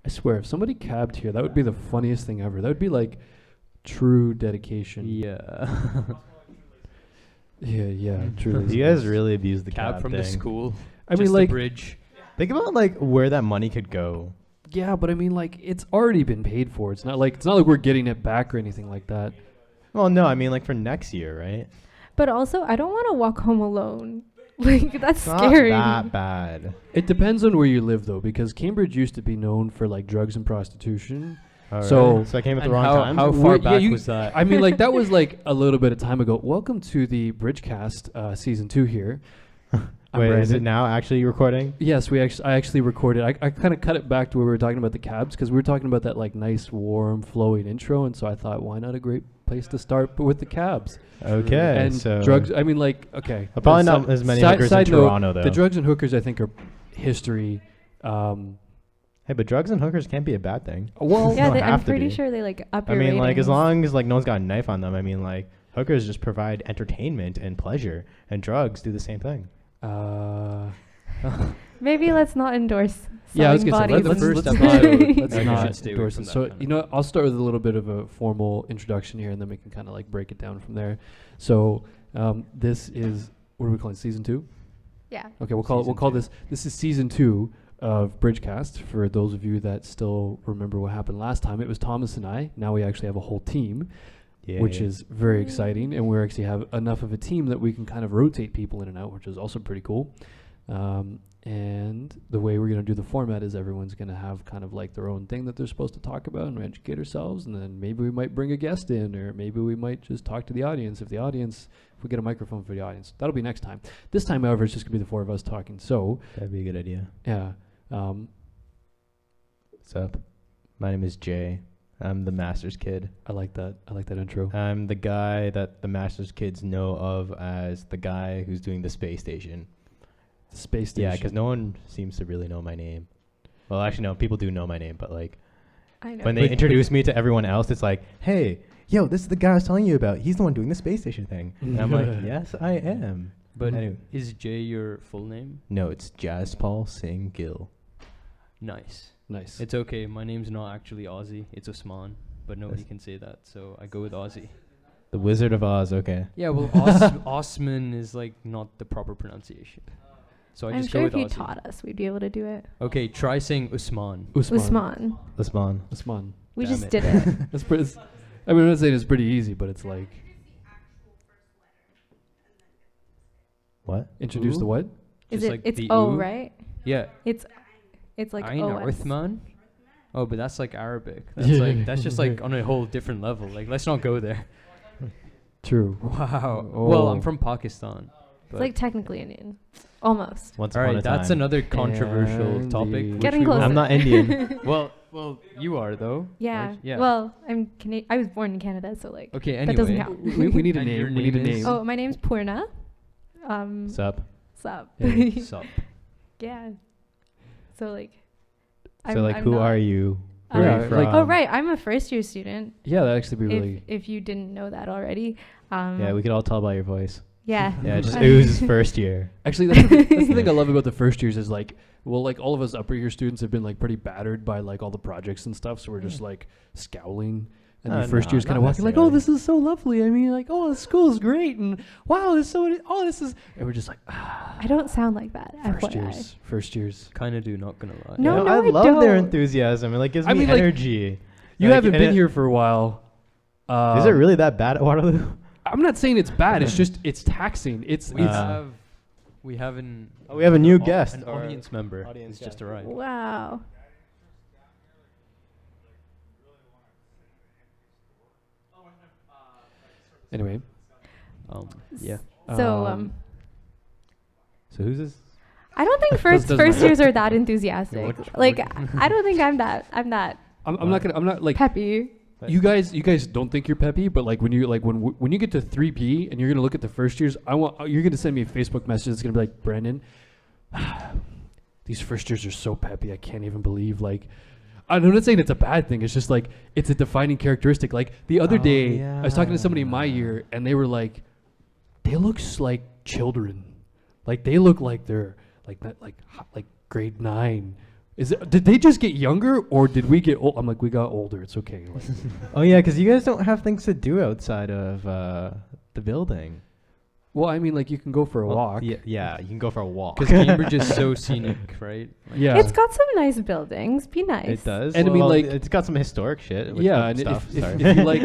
I swear, if somebody cabbed here, that would be the funniest thing ever. That would be like true dedication. Yeah. Yeah, truly. You guys really abuse the Cab cab from thing. the school. I mean, just like, the bridge. Think about like where that money could go. yeah, but I mean, like, it's already been paid for. It's not like we're getting it back or anything like that. Well, no, I mean like for next year, right? But also, I don't want to walk home alone. Like, that's It's not scary. that bad. It depends on where you live, though, because Cambridge used to be known for like drugs and prostitution. All So- right. So I came at the And wrong time. how far We're- back yeah, was that? I mean, like, that was like a little bit of time ago. Welcome to the BRIDGECast season 2 here. I'm Wait, is Brandon. it now actually recording? Yes, I actually recorded. I kind of cut it back to where we were talking about the cabs because we were talking about that like nice, warm, flowing intro, and so I thought, why not a great place to start with the cabs Okay. and so drugs. I mean, like, okay, probably si- not as many si- hookers in side note, Toronto though. the drugs and hookers, I think, are history. Hey, but drugs and hookers can't be a bad thing. Well, Yeah, don't I'm have to pretty be. sure they like up I your mean, like as ratings. long as like no one's got a knife on them. I mean, like hookers just provide entertainment and pleasure, and drugs do the same thing. Maybe let's not endorse yeah, I was selling gonna say, bodies. the Let's- first let's episode, not- let's I think we not should stay away endorse from it. that So, kind of you know, I'll start with a little bit of a formal introduction here, and then we can kind of like break it down from there. So, this is, what are we calling it, season 2? Yeah. Okay, we'll call Season 2. this is season 2 of BRIDGECast. For those of you that still remember what happened last time, it was Thomas and I. Now we actually have a whole team, Yeah. which is very exciting, and we actually have enough of a team that we can kind of rotate people in and out, which is also pretty cool. And the way we're going to do the format is everyone's going to have kind of like their own thing that they're supposed to talk about and educate ourselves, and then maybe we might bring a guest in, or maybe we might just talk to the audience if we get a microphone for the audience. That'll be next time. This time, however, it's just going to be the 4 of us talking. So, That'd be a good idea. yeah. What's up? My name is Jay. I'm the Master's kid. I like that intro. I'm the guy that the Master's kids know of as the guy who's doing the space station. Space station. Yeah, because no one seems to really know my name. Well, actually, no, people do know my name, but like I know. when they introduce me to everyone else, it's like, hey, yo, this is the guy I was telling you about. He's the one doing the space station thing. And I'm like, yes, I am. But Anyway. is Jay your full name? No, it's Jazz Paul Singh Gill. Nice. Nice. It's okay. My name's not actually Aussie. It's Osman, but nobody can say that, so I go with Aussie. The Wizard of Oz, okay. Yeah, well, Osman is like not the proper pronunciation, so I I'm just sure go if with you Aussie. taught us, we'd be able to do it. Okay, try saying Usman. Usman. Usman. Usman. We Damn just it. did it. That's pretty. I mean, I'm not saying it's pretty easy, but it's like What? introduce Ooh. the what? Is Just it? like It's the O, ooh? right? Yeah. It's like Ain OS. Uthman? Oh, but that's like Arabic. That's Yeah. like that's just like on a whole different level. Like, let's not go there. True. Wow. Oh. Well, I'm from Pakistan. It's But like technically Indian. Almost. Once all upon right, a time. that's another controversial And topic. the- which Getting we won't- closer. I'm not Indian. Well, you are though. Yeah. right? Yeah. Well, I'm I was born in Canada, so like. Okay. that Anyway. doesn't count. we need a And your name. We need a name is- name. Oh, my name's Poorna. Sup? Sup. Yeah. Sup. Yeah. So like. So like, who not- are you? Oh, Where are yeah, you from? like- Oh right, I'm a first year student. Yeah, that'd actually be really. If you didn't know that already. Yeah, we could all tell by your voice. Yeah. Yeah, just it was first year. Actually, that's the thing I love about the first years is like, well, like all of us upper year students have been like pretty battered by like all the projects and stuff, so we're just like scowling. And the first year's kind of not walking like, oh, necessarily. this is so lovely. I mean, like, oh, the school is great, and wow, this is, and we're just like, ah. I don't sound like that. First years. Kind of do. Not gonna lie. No, You know, no, I I love their don't. enthusiasm. It like gives I me mean, like, energy. You Like, haven't and been it- here for a while. Is it really that bad at Waterloo? I'm not saying it's bad. It's just it's taxing. We Uh, have we have an Oh, we have a new an guest. An or- audience member. audience It's just guest. arrived. Wow. anyway. Yeah. So So who's this? I don't think doesn't first matter. years are that enthusiastic. What- Like I don't think I'm that I'm not like peppy. you guys don't think you're peppy, but like when you get to 3P and you're gonna look at the first years, you're gonna send me a Facebook message that's gonna be like, Brandon, these first years are so peppy. I can't even believe like. I'm not saying it's a bad thing. It's just like it's a defining characteristic. Like the other day, I was talking to somebody in my year, and they were like, "They look like children. Like they look like they're like grade 9, Did they just get younger, or did we get old? I'm like, we got older. It's okay. Like, Oh yeah, because you guys don't have things to do outside of the building. well, I mean, like you can go for a Well, walk. Yeah, you can go for a walk. Because Cambridge is so scenic, right? Like, Yeah. It's got some nice buildings. Be nice. It does. And I mean, Well, like- it's got some historic shit. Yeah, and stuff. if Sorry. you like,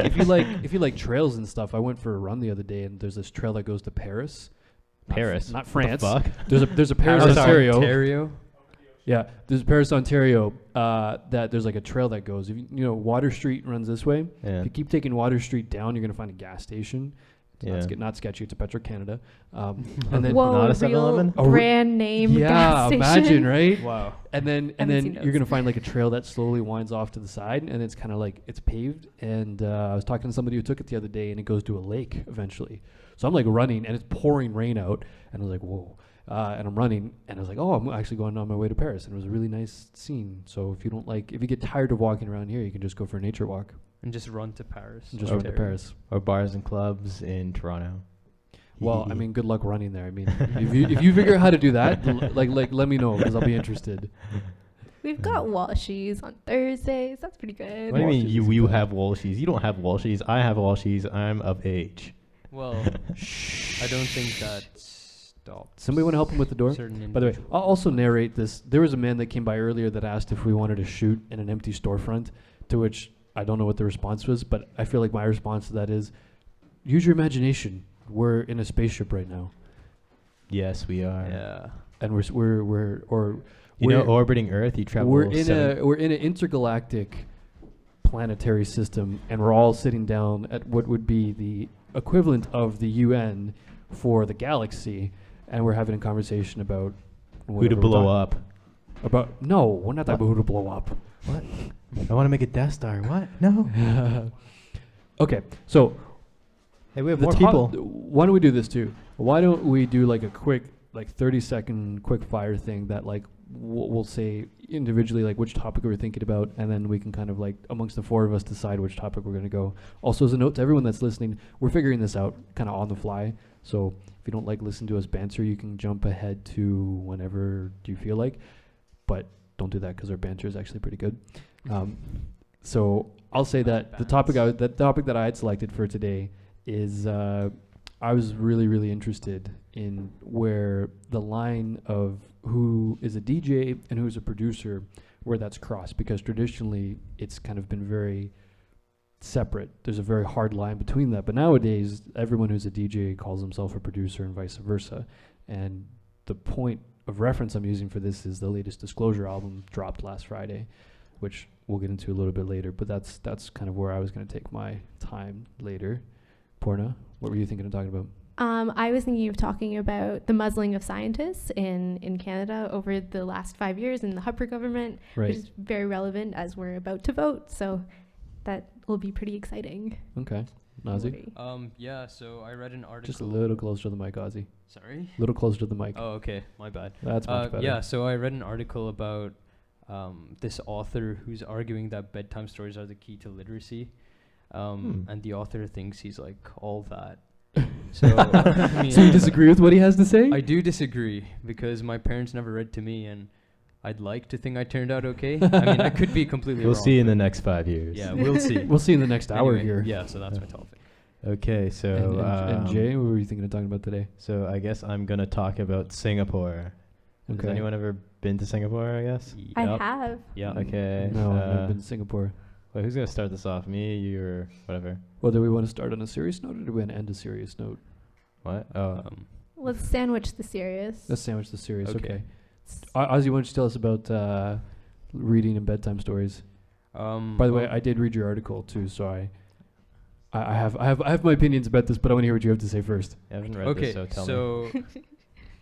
if you like trails and stuff, I went for a run the other day, and there's this trail that goes to Paris. Paris, not What France. the fuck? There's a Paris, Oh, sorry. Ontario. Ontario. Yeah, there's Paris, Ontario. That there's like a trail that goes. If you know, Water Street runs this way. Yeah. If you keep taking Water Street down, you're gonna find a gas station. It's Yeah. not sketchy. It's a Petro-Canada. And then Whoa, Not a real 7-Eleven? Oh, brand name yeah, gas station. imagine, right? Wow. And then Haven't seen you're those. gonna find like a trail that slowly winds off to the side, and it's kind of like it's paved. And I was talking to somebody who took it the other day, and it goes to a lake eventually. So I'm like running, and it's pouring rain out, and I was like, whoa. And I'm running, and I was like, oh, I'm actually going on my way to Paris, and it was a really nice scene. So if you get tired of walking around here, you can just go for a nature walk And just run to Paris. and just run to Ontario. Paris. Or bars and clubs in Toronto. Well, I mean, good luck running there. I mean, if you figure out how to do that, like let me know because I'll be interested. We've got Walshies on Thursdays. That's pretty good. What do you mean Walshies is you good. have Walshies? You don't have Walshies. I have Walshies. I'm of age. Well, I don't think that stops. Somebody want to help him with the door? certain By the way, individuals. I'll also narrate this. There was a man that came by earlier that asked if we wanted to shoot in an empty storefront, to which I don't know what the response was, but I feel like my response to that is, use your imagination. We're in a spaceship right now, Yes, we are. Yeah. and we're Orbiting Earth, you travel. we're in an intergalactic planetary system, and we're all sitting down at what would be the equivalent of the UN for the galaxy, and we're having a conversation about who to whatever we're blow talking- up. About no, we're not talking about who to blow up. What? I want to make a Death Star. What? No. Okay, so Hey, we have the more top- people. Why don't we do this too? Why don't we do like a quick, like 30-second quick fire thing that like we'll say individually like which topic we're thinking about, and then we can kind of like amongst the four of us decide which topic we're going to go. Also, as a note to everyone that's listening, we're figuring this out kind of on the fly. So if you don't like listen to us banter, you can jump ahead to whenever you feel like, but don't do that because our banter is actually pretty good. So I'll say that the topic that I had selected for today is I was really interested in where the line of who is a DJ and who is a producer, where that's crossed, because traditionally it's kind of been very separate. There's a very hard line between that, but nowadays everyone who's a DJ calls himself a producer and vice versa. And the point of reference I'm using for this is the latest Disclosure album dropped last Friday, which we'll get into a little bit later, but that's kind of where I was going to take my time later. Poorna, what were you thinking of talking about? I was thinking of talking about the muzzling of scientists in Canada over the last 5 years in the Harper government, Right. which is very relevant as we're about to vote. So that will be pretty exciting. Okay. Nazi? Yeah, so I read an article. Just a little closer to the mic, Ozzy. Sorry? A little closer to the mic. Oh, okay. My bad. That's much better. Yeah, so I read an article about this author who's arguing that bedtime stories are the key to literacy. And the author thinks he's like all that. So, I mean, So you disagree with what he has to say? I do disagree because my parents never read to me, and I'd like to think I turned out okay. I mean, I could be completely We'll wrong. see in the but next 5 years. Yeah, we'll see. We'll see in the next hour Anyway, here. Yeah, so that's my topic. Okay, so And Jay, what were you thinking of talking about today? So I guess I'm gonna talk about Singapore. Okay. Has anyone ever been to Singapore? I guess. I Yep. have. Yeah. Okay. No, I've never been to Singapore. Wait, who's gonna start this off? Me, you, or whatever? Well, do we want to start on a serious note, or do we want to end a serious note? What? Oh, Let's sandwich the serious. Let's sandwich the serious. Okay. Okay. Ozzy, why don't you tell us about reading and bedtime stories? By the way, I did read your article too, so I have my opinions about this, but I want to hear what you have to say first. I haven't read okay, this, so tell me. so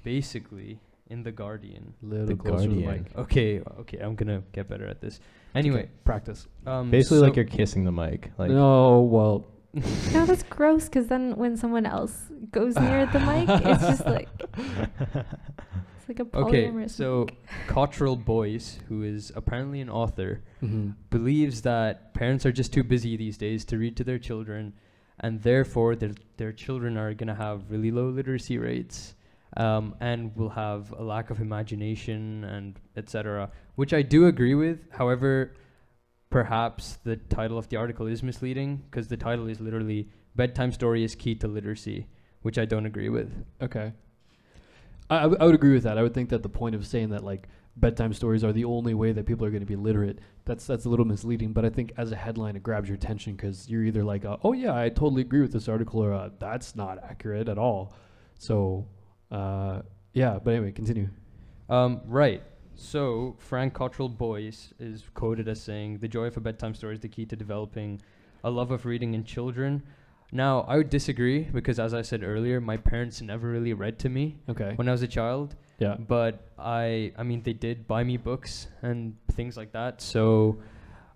basically, in The Guardian. Little The closer to the Guardian. mic. Okay, I'm gonna get better at this. Anyway, Okay, practice. Basically, so like you're kissing the mic. Like, No, well, No, that's gross because then when someone else goes near the mic, it's just like it's like a Okay, polyamorous so mic. Cottrell Boyce, who is apparently an author, mhm. believes that parents are just too busy these days to read to their children, and therefore their children are going to have really low literacy rates. and will have a lack of imagination and etc., which I do agree with. However, perhaps the title of the article is misleading because the title is literally "Bedtime Story is Key to Literacy," which I don't agree with. Okay. I would agree with that. I would think that the point of saying that like bedtime stories are the only way that people are going to be literate, that's a little misleading. But I think as a headline, it grabs your attention because you're either like, oh yeah, I totally agree with this article, or that's not accurate at all. So, yeah. But anyway, continue. Right. So Frank Cottrell Boyce is quoted as saying, "The joy of a bedtime story is the key to developing a love of reading in children." Now, I would disagree because, as I said earlier, my parents never really read to me Okay. when I was a child. Yeah. But I mean, they did buy me books and things like that. So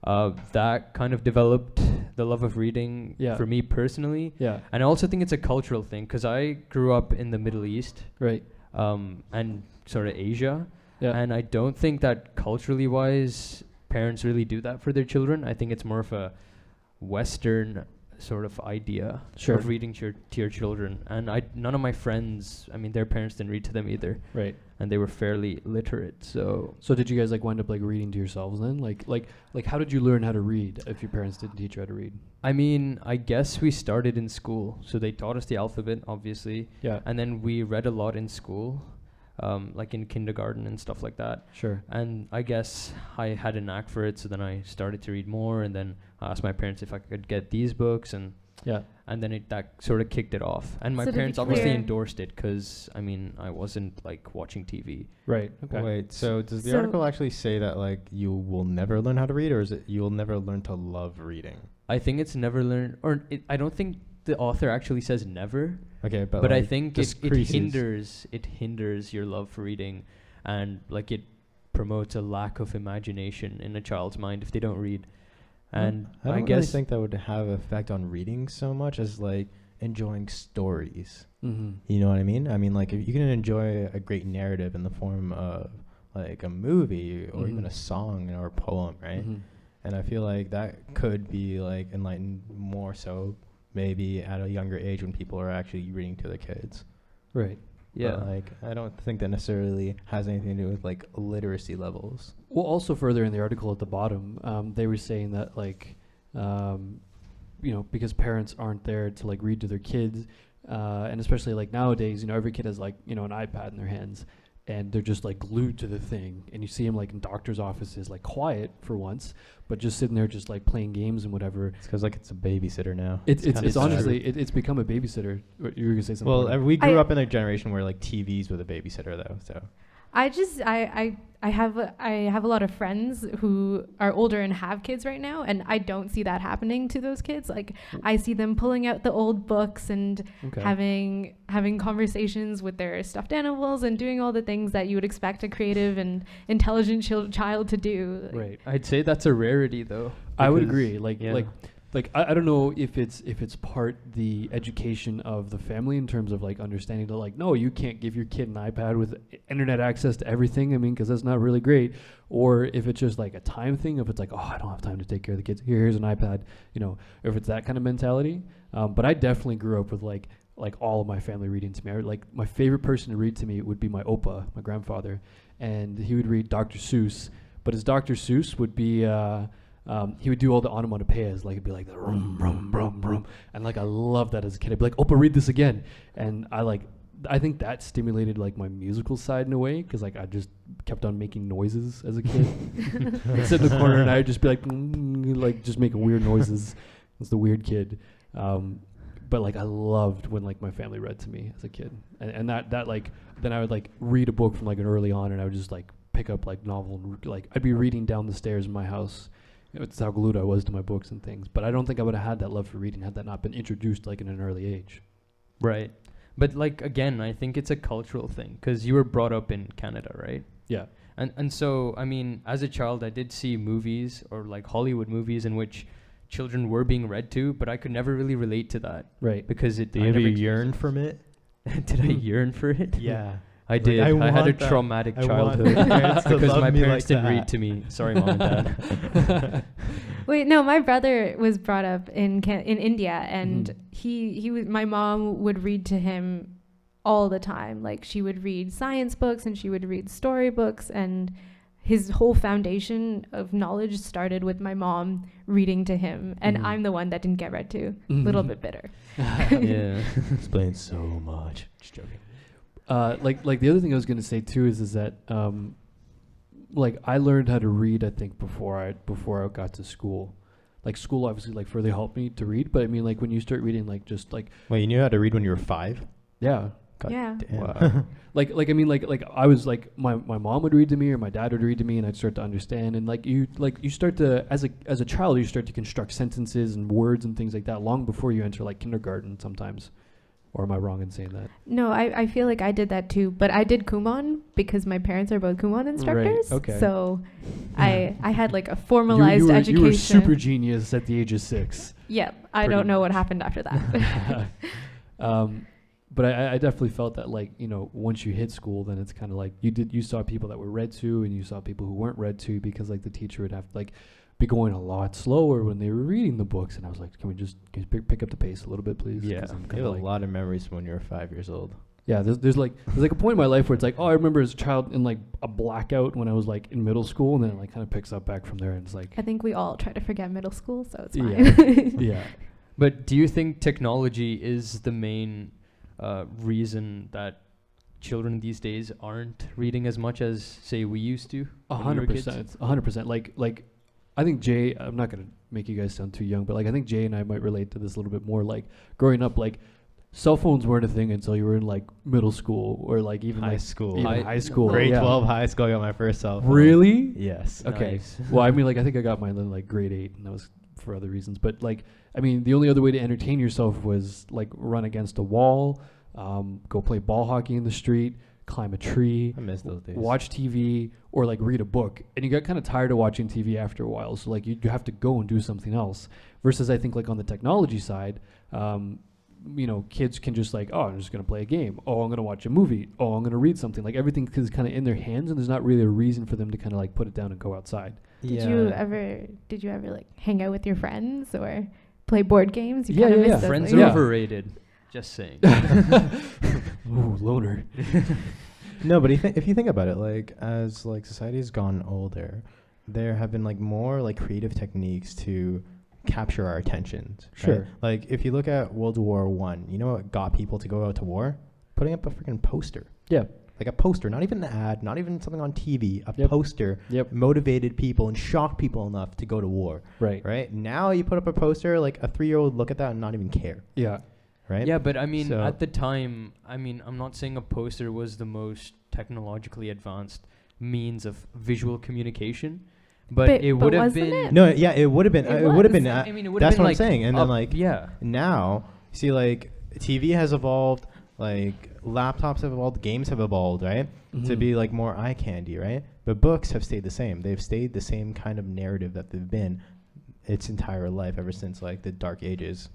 that kind of developed the love of reading for me personally. Yeah. And I also think it's a cultural thing because I grew up in the Middle East. Right. And sort of Asia. Yeah. And I don't think that culturally wise, parents really do that for their children. I think it's more of a Western sort of idea of reading to your children. And none of my friends, I mean, their parents didn't read to them either. Right. And they were fairly literate. So did you guys like wind up like reading to yourselves then? Like how did you learn how to read if your parents didn't teach you how to read? I mean, I guess we started in school. So they taught us the alphabet, obviously. Yeah. And then we read a lot in school, like in kindergarten and stuff like that. Sure. And I guess I had a knack for it. So then I started to read more, and then I asked my parents if I could get these books, and then that sort of kicked it off. And my parents obviously endorsed it because, I mean, I wasn't like watching TV. Right. Okay. Wait, so does the article actually say that like you will never learn how to read, or is it you'll never learn to love reading? I think it's never learn, or I don't think the author actually says never. Okay, but like I think it hinders your love for reading, and like it promotes a lack of imagination in a child's mind if they don't read. And I don't guess really think that would have an effect on reading so much as like enjoying stories. Mm-hmm. You know what I mean? I mean, like if you can enjoy a great narrative in the form of like a movie or even a song or a poem, right? Mm-hmm. And I feel like that could be like enlightened more so maybe at a younger age when people are actually reading to their kids. Right. Yeah. But like I don't think that necessarily has anything to do with like literacy levels. Well, also further in the article at the bottom, they were saying that like, because parents aren't there to like read to their kids, and especially like nowadays, every kid has like, an iPad in their hands, and they're just like glued to the thing. And you see them like in doctors' offices, like quiet for once, but just sitting there just like playing games and whatever. It's because like it's a babysitter now. It's honestly it's become a babysitter. You were gonna say something? Well, we grew up in a generation where like TVs were the babysitter though. So I have a lot of friends who are older and have kids right now, and I don't see that happening to those kids. Like I see them pulling out the old books and having conversations with their stuffed animals and doing all the things that you would expect a creative and intelligent child to do. Right. I'd say that's a rarity though. I would agree. Like I don't know if it's part the education of the family in terms of like understanding that like, no, you can't give your kid an iPad with internet access to everything. I mean, because that's not really great. Or if it's just like a time thing, if it's like, oh, I don't have time to take care of the kids. Here's an iPad. If it's that kind of mentality. But I definitely grew up with like all of my family reading to me. Like my favorite person to read to me would be my opa, my grandfather, and he would read Dr. Seuss. But his Dr. Seuss would be. He would do all the onomatopoeias, like it'd be like the rum rum rum rum, and like I loved that as a kid. I'd be like, "Opa, read this again," and I think that stimulated like my musical side in a way because like I just kept on making noises as a kid. I'd sit in the corner and I'd just be like just making weird noises. I was the weird kid, but like I loved when like my family read to me as a kid, and that like then I would like read a book from like an early on, and I would just like pick up like novel and like I'd be reading down the stairs in my house. It's how glued I was to my books and things. But I don't think I would have had that love for reading had that not been introduced like in an early age. Right. But like, again, I think it's a cultural thing because you were brought up in Canada, right? Yeah. And so, I mean, as a child, I did see movies or like Hollywood movies in which children were being read to, but I could never really relate to that. Right. Because Did you ever yearn from it? Did I yearn for it? Yeah. I did. I had a traumatic childhood because my parents didn't read to me. Sorry, Mom and Dad. Wait, no, my brother was brought up in India, and he my mom would read to him all the time. Like she would read science books and she would read storybooks, and his whole foundation of knowledge started with my mom reading to him, and I'm the one that didn't get read to. A little bit bitter. Yeah. Explains so much. Just joking. Like the other thing I was gonna say too is that like I learned how to read, I think, before I got to school. Like school obviously like further helped me to read, but I mean like when you start reading like just like Wait, you knew how to read when you were 5? yeah. God Yeah. damn. Wow. like I mean like I was like my mom would read to me or my dad would read to me and I'd start to understand, and like you start to as a child you start to construct sentences and words and things like that long before you enter like kindergarten sometimes. Or am I wrong in saying that? No, I feel like I did that too, but I did Kumon because my parents are both Kumon instructors. okay. So I had like a formalized education. You were super genius at the age of 6. Yep. I Pretty don't know much. what happened after that. But I definitely felt that like, you know, once you hit school, then it's kind of like you saw people that were read to and you saw people who weren't read to, because like the teacher would have to like be going a lot slower when they were reading the books, and I was like, can you pick up the pace a little bit, please? Yeah, 'Cause I'm you kinda have like, a lot of memories from when you were 5 years old. yeah, there's like a point in my life where it's like, oh, I remember as a child in like a blackout when I was like in middle school, and then it like kind of picks up back from there, and it's like, I think we all try to forget middle school, so it's yeah, fine. yeah. But do you think technology is the main reason that children these days aren't reading as much as, say, we used to? 100%. 100%. Like, I think Jay, I'm not going to make you guys sound too young, but like, I think Jay and I might relate to this a little bit more. Like, growing up, like, cell phones weren't a thing until you were in like middle school or like even High like school. even high school. Grade yeah. 12 high school, I got my first cell phone. Really? Yes. Okay. Nice. Well, I mean, like, I think I got mine in like grade 8, and that was for other reasons. But like, I mean, the only other way to entertain yourself was like run against a wall, go play ball hockey in the street, climb a tree, I miss those days. watch TV, or like read a book. And you got kind of tired of watching TV after a while, so like you have to go and do something else. Versus I think like on the technology side, you know, kids can just like, oh, I'm just going to play a game. Oh, I'm going to watch a movie. Oh, I'm going to read something. Like everything is kind of in their hands, and there's not really a reason for them to kind of like put it down and go outside. Did you ever like hang out with your friends or play board games? You kinda Yeah, miss yeah. those, Friends like- are Yeah. overrated. Just saying. Ooh, loner. No, but if you think about it, like as like society's gone older, there have been like more like creative techniques to capture our attentions. Sure. Right? Like if you look at World War I, you know what got people to go out to war? Putting up a freaking poster. Yeah. Like a poster, not even an ad, not even something on TV. A Yep. poster Yep. motivated people and shocked people enough to go to war. Right. Right? Now you put up a poster, like a 3-year-old look at that and not even care. Yeah. Right? Yeah, but I mean, So- at the time, I mean, I'm not saying a poster was the most technologically advanced means of visual communication, but it but would have wasn't been. it? No, yeah, it would have been. It It would have was. been. I mean, it would have that's been what like I'm saying. And then like yeah, now, you see, like TV has evolved, like laptops have evolved, games have evolved, right? To Mhm. be like more eye candy, right? But books have stayed the same. They've stayed the same kind of narrative that they've been its entire life ever since like the Dark Ages.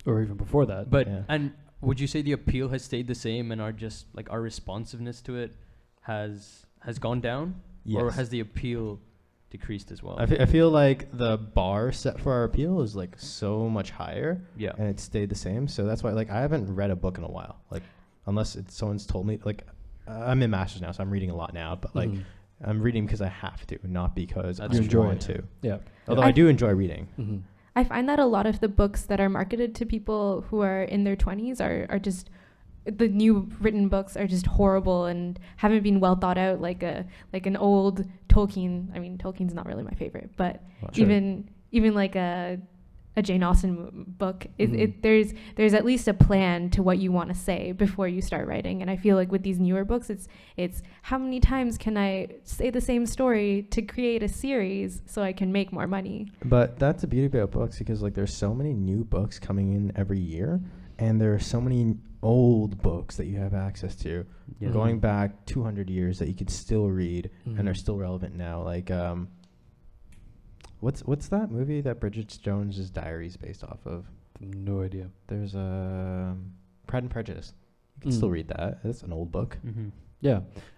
Or even before that. but Yeah. and would you say the appeal has stayed the same, and our just like our responsiveness to it has gone down, or Yes. has the appeal decreased as well? I feel like the bar set for our appeal is like so much higher, Yeah. and it stayed the same. So that's why like I haven't read a book in a while, like unless someone's told me. Like I'm in masters now, so I'm reading a lot now. But like Mhm. I'm reading because I have to, not because That's I You enjoy want it. to. Yeah. Although I I do enjoy reading. Mm-hmm. I find that a lot of the books that are marketed to people who are in their 20s are just, the new written books are just horrible and haven't been well thought out, like an old Tolkien. I mean, Tolkien's not really my favorite, but Well, even like a Jane Austen book, Mhm. there's at least a plan to what you want to say before you start writing. And I feel like with these newer books, it's how many times can I say the same story to create a series so I can make more money? But that's the beauty about books, because like there's so many new books coming in every year, and there are so many old books that you have access to, Yeah. going back 200 years that you could still read Mhm. and are still relevant now. Like what's that movie that Bridget Jones's Diary is based off of? No idea. There's Pride and Prejudice. You can still read that. It's an old book. Mm-hmm. Yeah,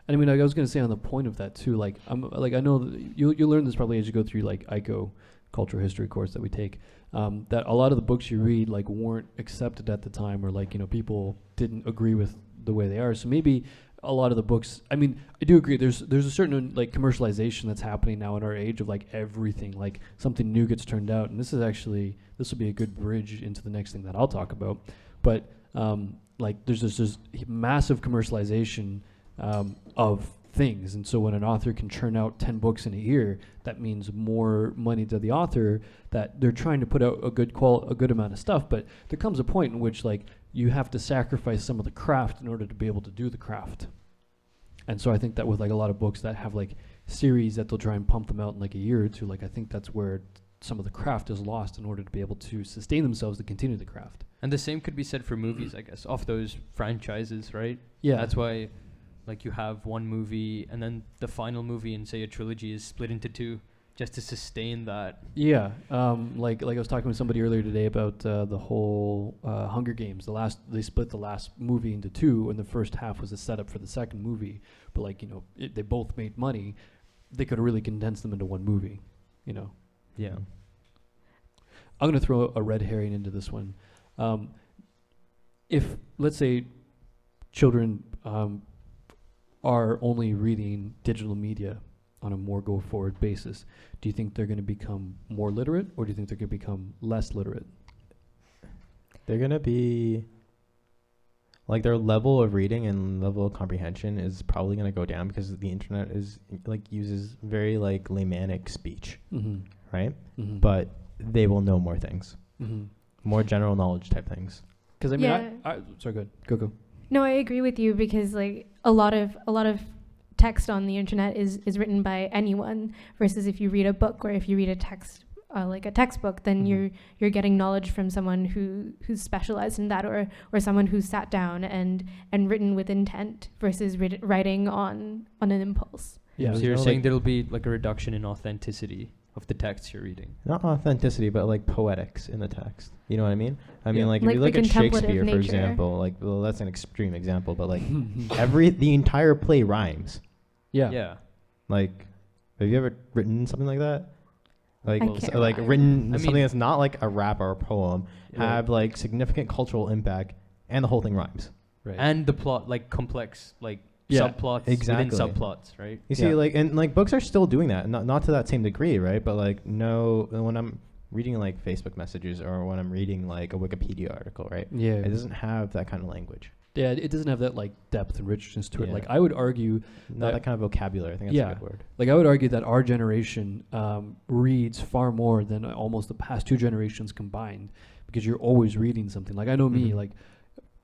and I mean, like, I was gonna say on the point of that too. Like, I know that you learn this probably as you go through like ICO, cultural history course that we take. That a lot of the books you read like weren't accepted at the time, or like, you know, people didn't agree with the way they are. So maybe a lot of the books, I mean, I do agree there's a certain like commercialization that's happening now in our age of like everything, like something new gets turned out, and this will be a good bridge into the next thing that I'll talk about. But like there's this massive commercialization of things, and so when an author can churn out 10 books in a year, that means more money to the author, that they're trying to put out a good amount of stuff, but there comes a point in which like you have to sacrifice some of the craft in order to be able to do the craft. And so I think that with like a lot of books that have like series that they'll try and pump them out in like a year or two, like I think that's where some of the craft is lost in order to be able to sustain themselves to continue the craft. And the same could be said for movies, I guess, off those franchises, right? Yeah. That's why, like, you have one movie and then the final movie in, say, a trilogy is split into two just to sustain that. Yeah. Like I was talking with somebody earlier today about the whole Hunger Games. They split the last movie into two, and the first half was a setup for the second movie. But like, you know, they both made money. They could have really condensed them into one movie, you know. Yeah. I'm going to throw a red herring into this one. If, let's say, children are only reading digital media on a more go-forward basis, do you think they're going to become more literate, or do you think they're going to become less literate? They're going to be, like, their level of reading and level of comprehension is probably going to go down because the internet is, like, uses very, like, laymanic speech, right? But they will know more things, more general knowledge type things. Because I mean, sorry, go. No, I agree with you because like a lot of text on the internet is written by anyone versus if you read a book or if you read a text like a textbook, then you're getting knowledge from someone who's specialized in that or someone who's sat down and written with intent versus writing on an impulse. Yeah. So you're saying there'll be like a reduction in authenticity of the text you're reading. Not authenticity, but like poetics in the text. You know what I mean? I mean, like if Like you look the at Shakespeare, contemplative for nature. example, like, well, that's an extreme example, but like the entire play rhymes. Yeah. Yeah. Like, have you ever written something like that? Like, I can't like rhyme. written I something mean- that's not like a rap or a poem, have like significant cultural impact, and the whole thing rhymes. Right. And the plot, like complex, like Yeah, subplots exactly. within subplots, right? You see, Yeah. like, and like books are still doing that, not to that same degree, right? But like, no, when I'm reading like Facebook messages or when I'm reading like a Wikipedia article, right? Yeah. It doesn't have that kind of language, Yeah, it doesn't have that like depth and richness to it. Yeah. Like I would argue, not that kind of vocabulary. I think that's Yeah. a good word. like I would argue that our generation reads far more than almost the past two generations combined, because you're always reading something. Like I know me, like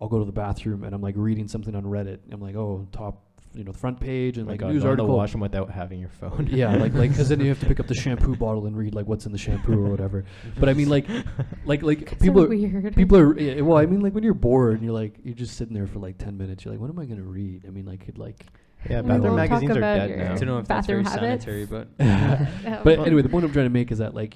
I'll go to the bathroom and I'm like reading something on Reddit. I'm like, oh, top, the front page and Oh my like God, news go on the article. washroom without having your phone. Yeah, like because then you have to pick up the shampoo bottle and read like what's in the shampoo or whatever. But I mean, like people so are, weird. people are. Yeah, well, I mean, like when you're bored and you're just sitting there for like 10 minutes. You're like, what am I gonna read? I mean, like could like. Yeah, We bathroom won't talk magazines are about dead your now. I don't know if that's very bathroom habits. sanitary, but But Oh. anyway, the point I'm trying to make is that like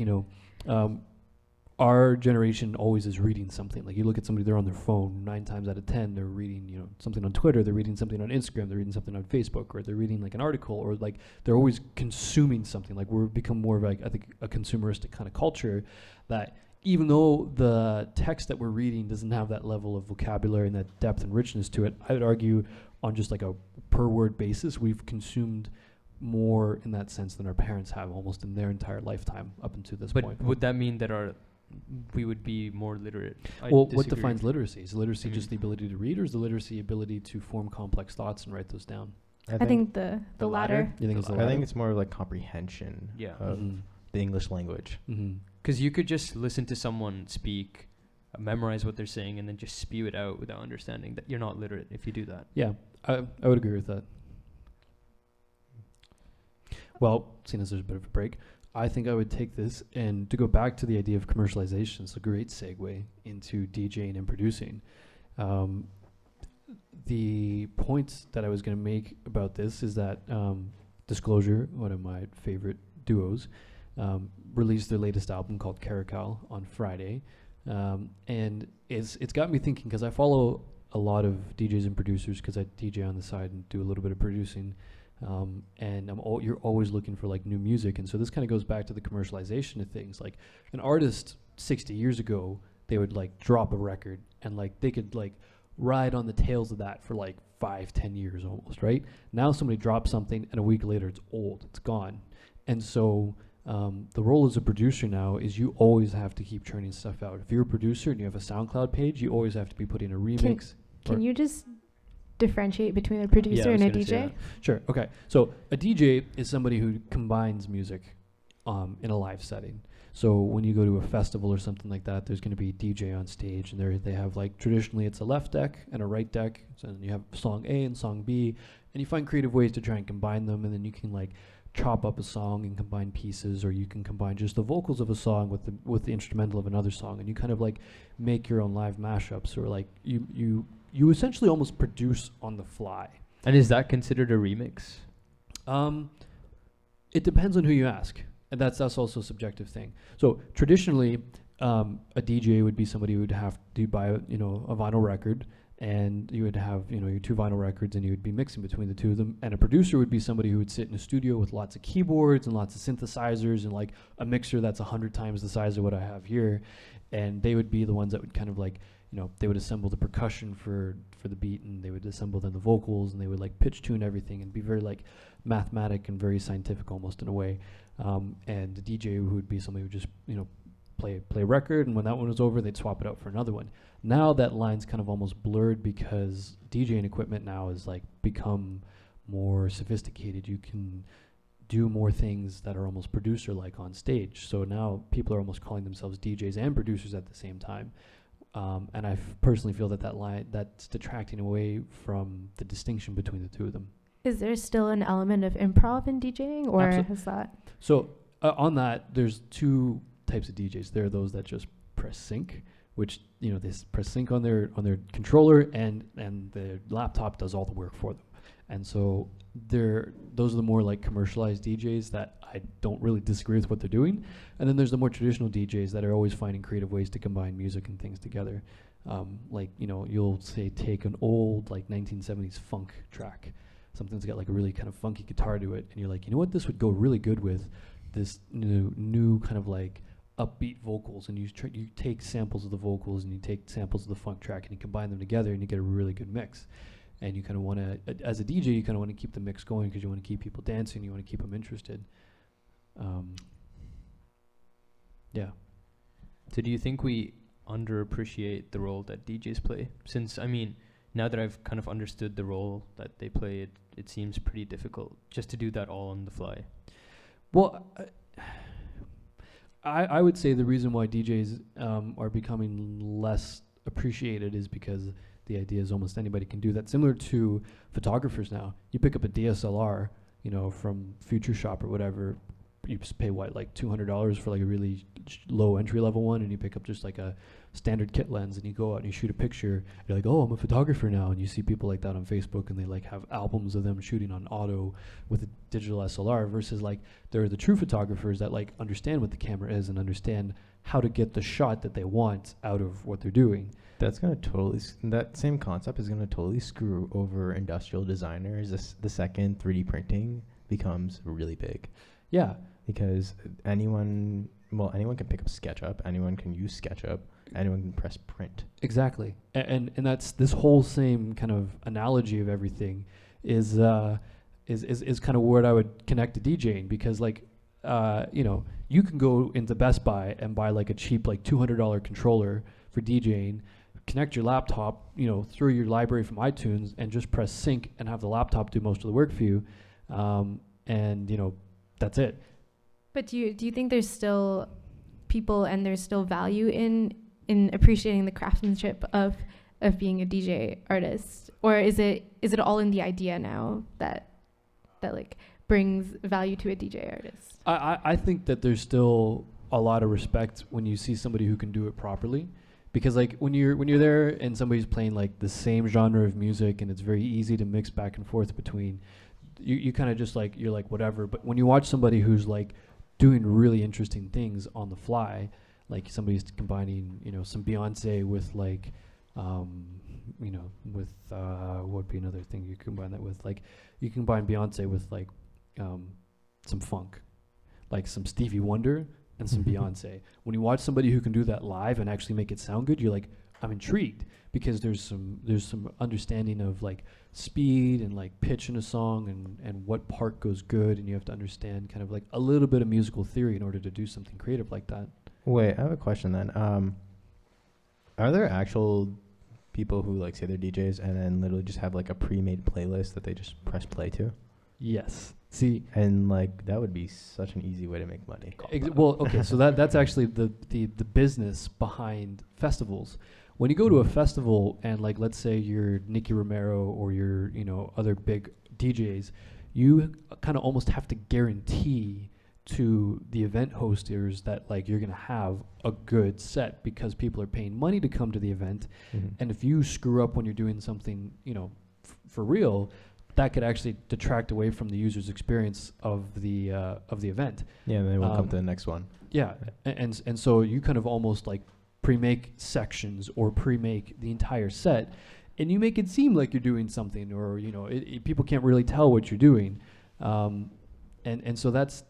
our generation always is reading something. Like you look at somebody, they're on their phone 9 times out of 10. They're reading something on Twitter. They're reading something on Instagram. They're reading something on Facebook, or they're reading like an article, or like they're always consuming something. Like we're become more of like I think a consumeristic kind of culture that. Even though the text that we're reading doesn't have that level of vocabulary and that depth and richness to it, I would argue on just like a per word basis, we've consumed more in that sense than our parents have almost in their entire lifetime up until this point. would that mean that we would be more literate? I Well, what disagree. defines literacy? Is literacy just Mhm. the ability to read, or is the literacy ability to form complex thoughts and write those down? I think the the latter. latter. You think it's the I latter? think it's more like comprehension Yeah. of the English language. Because you could just listen to someone speak, memorize what they're saying, and then just spew it out without understanding. That you're not literate if you do that. Yeah, I would agree with that. Well, seeing as there's a bit of a break, I think I would take this and to go back to the idea of commercialization. It's a great segue into DJing and producing. The points that I was going to make about this is that Disclosure, one of my favorite duos, released their latest album called Caracal on Friday, and it's got me thinking because I follow a lot of DJs and producers because I DJ on the side and do a little bit of producing, and you're always looking for like new music, and so this kind of goes back to the commercialization of things. Like an artist 60 years ago, they would like drop a record and like they could like ride on the tails of that for like 5-10 years almost, right? Now somebody drops something and a week later it's old, it's gone. And so the role as a producer now is you always have to keep churning stuff out. If you're a producer and you have a SoundCloud page, you always have to be putting a remix. Can you just differentiate between a producer and a DJ? Sure. Okay. So a DJ is somebody who combines music in a live setting. So when you go to a festival or something like that, there's going to be a DJ on stage, and they have like traditionally it's a left deck and a right deck. So then you have song A and song B, and you find creative ways to try and combine them, and then you can like chop up a song and combine pieces, or you can combine just the vocals of a song with the instrumental of another song, and you kind of like make your own live mashups, or like you essentially almost produce on the fly. And is that considered a remix? It depends on who you ask. And that's also a subjective thing. So traditionally, a DJ would be somebody who would have to buy a vinyl record, and you would have your 2 vinyl records, and you would be mixing between the two of them. And a producer would be somebody who would sit in a studio with lots of keyboards and lots of synthesizers and like a mixer that's 100 times the size of what I have here, and they would be the ones that would kind of like they would assemble the percussion for the beat, and they would assemble then the vocals, and they would like pitch tune everything and be very like mathematic and very scientific almost in a way. And the DJ who would be somebody who just play a record, and when that one was over, they'd swap it out for another one. Now that line's kind of almost blurred because DJing equipment now is like become more sophisticated. You can do more things that are almost producer-like on stage. So now people are almost calling themselves DJs and producers at the same time. And I personally feel that line that's detracting away from the distinction between the two of them. Is there still an element of improv in DJing, or has that? So on that, there's 2 types of DJs. There are those that just press sync, which they press sync on their controller, and the laptop does all the work for them. And so those are the more like commercialized DJs that I don't really disagree with what they're doing. And then there's the more traditional DJs that are always finding creative ways to combine music and things together. You'll say take an old like 1970s funk track, something that's got like a really kind of funky guitar to it, and you're like, this would go really good with this new kind of like upbeat vocals, and you take samples of the vocals and you take samples of the funk track and you combine them together and you get a really good mix. And you kind of want to, as a DJ, you kind of want to keep the mix going because you want to keep people dancing, you want to keep them interested. Yeah. So do you think we underappreciate the role that DJs play? Since, now that I've kind of understood the role that they play, it seems pretty difficult just to do that all on the fly. Well, I would say the reason why DJs are becoming less appreciated is because the idea is almost anybody can do that. Similar to photographers now. You pick up a DSLR, from Future Shop or whatever, you just pay like $200 for like a really low entry level one, and you pick up just like a standard kit lens, and you go out and you shoot a picture. You're like, oh, I'm a photographer now, and you see people like that on Facebook, and they like have albums of them shooting on auto with a digital SLR. Versus like there are the true photographers that like understand what the camera is and understand how to get the shot that they want out of what they're doing. That's gonna that same concept is gonna totally screw over industrial designers. The second 3D printing becomes really big. Yeah. Because anyone can pick up SketchUp, anyone can use SketchUp, anyone can press print. Exactly. And that's this whole same kind of analogy of everything is kind of where I would connect to DJing, because like you can go into Best Buy and buy like a cheap like $200 controller for DJing, connect your laptop, through your library from iTunes, and just press sync and have the laptop do most of the work for you, and that's it. But do you think there's still people and there's still value in appreciating the craftsmanship of being a DJ artist, or is it all in the idea now that like brings value to a DJ artist? I think that there's still a lot of respect when you see somebody who can do it properly, because like when you're there and somebody's playing like the same genre of music and it's very easy to mix back and forth between, you kind of just like you're like whatever. But when you watch somebody who's like doing really interesting things on the fly, like somebody's combining some Beyonce with like with what would be another thing you combine that with, like you combine Beyonce with like some funk, like some Stevie Wonder and some Beyonce. When you watch somebody who can do that live and actually make it sound good, you're like, I'm intrigued because there's some understanding of like speed and like pitch in a song and what part goes good, and you have to understand kind of like a little bit of musical theory in order to do something creative like that. Wait, I have a question then. Are there actual people who like say they're DJs and then literally just have like a pre-made playlist that they just press play to? Yes. See, and like that would be such an easy way to make money. well, okay, so that's actually the business behind festivals. When you go to a festival and like let's say you're Nicky Romero or you're other big DJs, you kind of almost have to guarantee to the event hosters that like you're gonna have a good set because people are paying money to come to the event, and if you screw up when you're doing something for real, that could actually detract away from the user's experience of the event. Yeah, and they will come to the next one. Yeah, and so you kind of almost like pre-make sections or pre-make the entire set, and you make it seem like you're doing something, or people can't really tell what you're doing, and so that's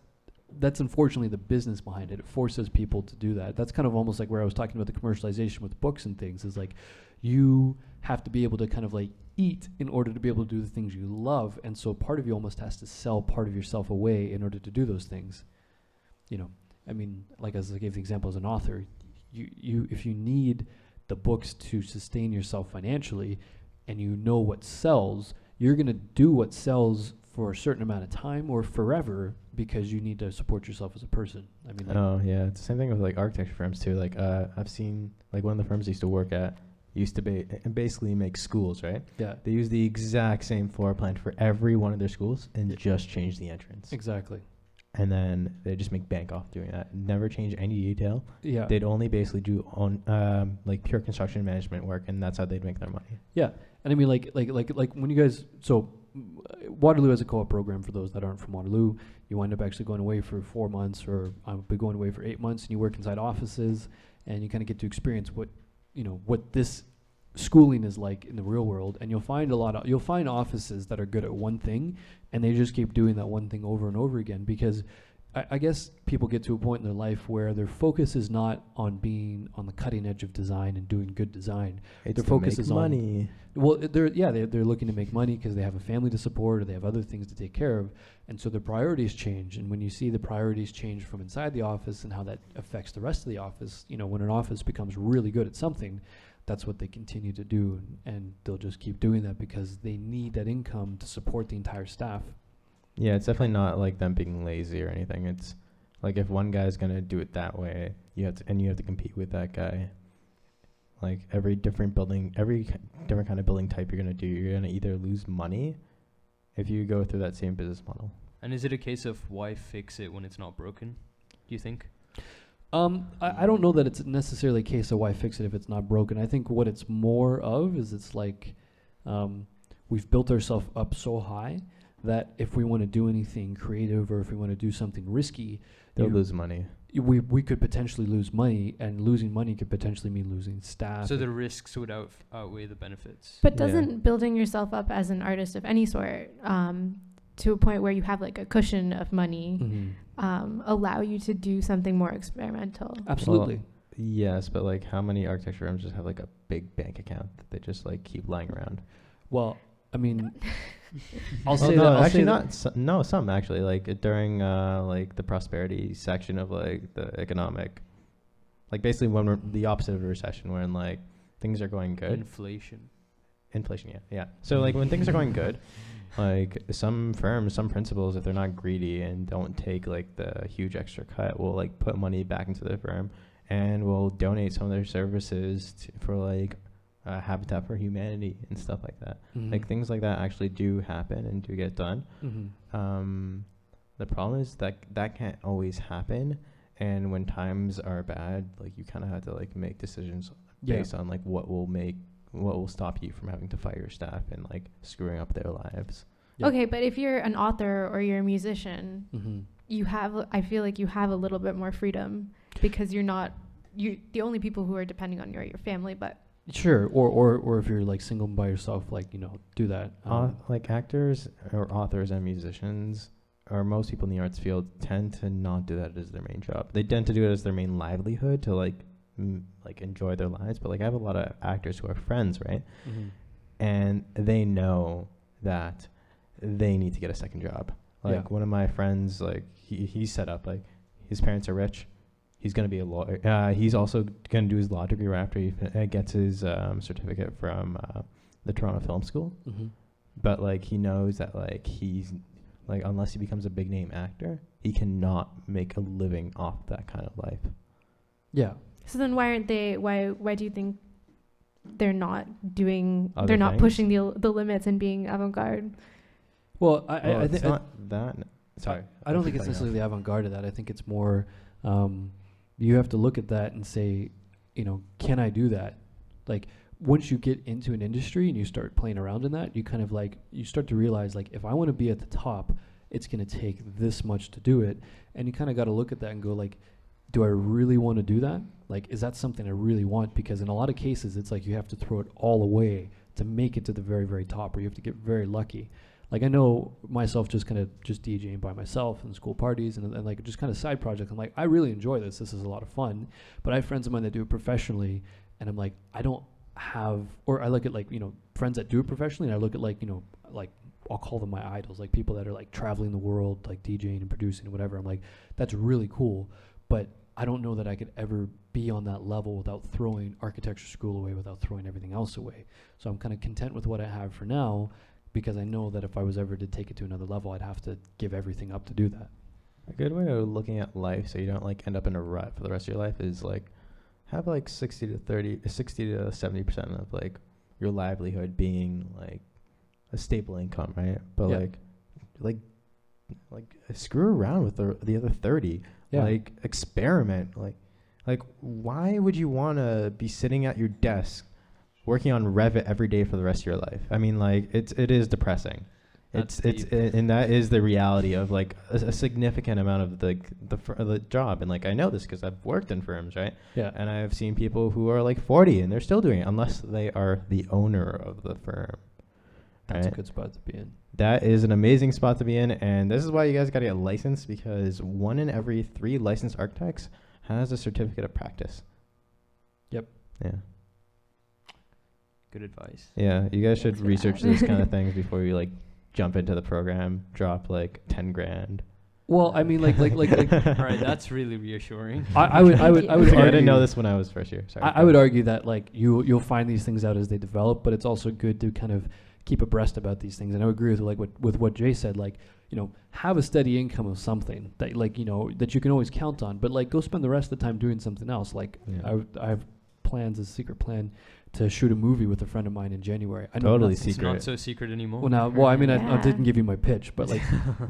unfortunately the business behind it. It forces people to do that. That's kind of almost like where I was talking about the commercialization with books and things, is like you have to be able to kind of like eat in order to be able to do the things you love, and so part of you almost has to sell part of yourself away in order to do those things. I mean, like as I gave the example as an author, you if you need the books to sustain yourself financially and you know what sells, you're going to do what sells for a certain amount of time or forever because you need to support yourself as a person. I mean, oh yeah, it's the same thing with like architecture firms too. Like I've seen like one of the firms I used to work at used to basically make schools, right? Yeah. They use the exact same floor plan for every one of their schools and just change the entrance. Exactly. And then they just make bank off doing that. Never change any detail. Yeah. They'd only basically do on like pure construction management work, and that's how they'd make their money. Yeah. And I mean, like when you guys, so Waterloo has a co-op program for those that aren't from Waterloo. You wind up actually going away for 4 months, or I'll be going away for 8 months, and you work inside offices, and you kind of get to experience what this schooling is like in the real world. And you'll find offices that are good at one thing, and they just keep doing that one thing over and over again, because I guess people get to a point in their life where their focus is not on being on the cutting edge of design and doing good design. It's their focus is money. Well, they're looking to make money because they have a family to support, or they have other things to take care of, and so their priorities change. And when you see the priorities change from inside the office and how that affects the rest of the office, when an office becomes really good at something, that's what they continue to do, and they'll just keep doing that because they need that income to support the entire staff. Yeah, it's definitely not like them being lazy or anything. It's like if one guy's gonna do it that way, you have to compete with that guy. Like every different kind of building type you're gonna do, you're gonna either lose money if you go through that same business model. And is it a case of why fix it when it's not broken, do you think? I don't know that it's necessarily a case of why fix it if it's not broken. I think what it's more of is it's like we've built ourselves up so high that if we want to do anything creative or if we want to do something risky, they'll lose money. We could potentially lose money, and losing money could potentially mean losing staff. So the risks would outweigh the benefits. But doesn't building yourself up as an artist of any sort to a point where you have like a cushion of money allow you to do something more experimental? Absolutely. Well, yes, but like how many architecture firms just have like a big bank account that they just like keep lying around? Well, I mean, some actually, like during like the prosperity section of like the economic, like basically when we're the opposite of a recession, when like things are going good. Inflation, yeah. So like when things are going good, like some firms, some principals, if they're not greedy and don't take like the huge extra cut, will like put money back into the firm and will donate some of their services for like Habitat for Humanity and stuff like that. Like things like that actually do happen and do get done. The problem is that can't always happen, and when times are bad, like you kind of have to like make decisions based on like what will stop you from having to fire your staff and like screwing up their lives. Okay, but if you're an author or you're a musician, I feel like you have a little bit more freedom because the only people who are depending on you are your family, but sure, or if you're like single by yourself, like do that. Like actors or authors and musicians, or most people in the arts field, tend to not do that as their main job. They tend to do it as their main livelihood to like like enjoy their lives. But like I have a lot of actors who are friends, right? Mm-hmm. And they know that they need to get a second job. Like one of my friends, like he's set up, like his parents are rich. He's going to be a lawyer. He's also going to do his law degree right after he gets his certificate from the Toronto Film School. Mm-hmm. But like he knows that like he's like, unless he becomes a big name actor, he cannot make a living off that kind of life. Yeah. So then why aren't they, why do you think they're not doing, Other they're not things? pushing the limits and being avant-garde? Well, I It's think not that. Sorry. I don't think it's necessarily the avant-garde of that. I think it's more, you have to look at that and say, you know, can I do that? Like, once you get into an industry and you start playing around in that, you kind of like, you start to realize, like, if I want to be at the top, it's going to take this much to do it. And you kind of got to look at that and go, like, do I really want to do that? Like, is that something I really want? Because in a lot of cases, it's like you have to throw it all away to make it to the very, very top, or you have to get very lucky. Like, I know myself just kind of just DJing by myself in school parties and like just kind of side projects. I'm like, I really enjoy this. This is a lot of fun. But I have friends of mine that do it professionally, and I'm like, I don't have, or I look at like, you know, friends that do it professionally, and I look at like, you know, like I'll call them my idols, like people that are like traveling the world, like DJing and producing and whatever. I'm like, that's really cool. But I don't know that I could ever be on that level without throwing architecture school away, without throwing everything else away. So I'm kind of content with what I have for now, because I know that if I was ever to take it to another level, I'd have to give everything up to do that. A good way of looking at life so you don't like end up in a rut for the rest of your life is like have like 60 to 70% of like your livelihood being like a stable income, right? But Yeah. like screw around with the other 30. Yeah. Like experiment. Like why would you want to be sitting at your desk working on Revit every day for the rest of your life? I mean, like it is depressing. And that is the reality of like a significant amount of the job. And like I know this because I've worked in firms, right? Yeah. And I've seen people who are like 40 and they're still doing it unless they are the owner of the firm. That's right? a good spot to be in. That is an amazing spot to be in, and this is why you guys got to get licensed, because 1 in every 3 licensed architects has a certificate of practice. Yep. Yeah. Good advice. Yeah, you guys should Thanks for research that. these kind of things before you like jump into the program, drop like 10 grand. Well, I mean, like All right, that's really reassuring. I would I argue, didn't know this when I was first year. Sorry. I would argue that like you'll find these things out as they develop, but it's also good to kind of keep abreast about these things. And I would agree with like with what Jay said, like, you know, have a steady income of something that like, you know, that you can always count on, but like go spend the rest of the time doing something else. Like I have plans, a secret plan to shoot a movie with a friend of mine in January. I know Totally nothing- It's secret. not so secret anymore. Well, I mean, I Yeah. didn't give you my pitch, but like,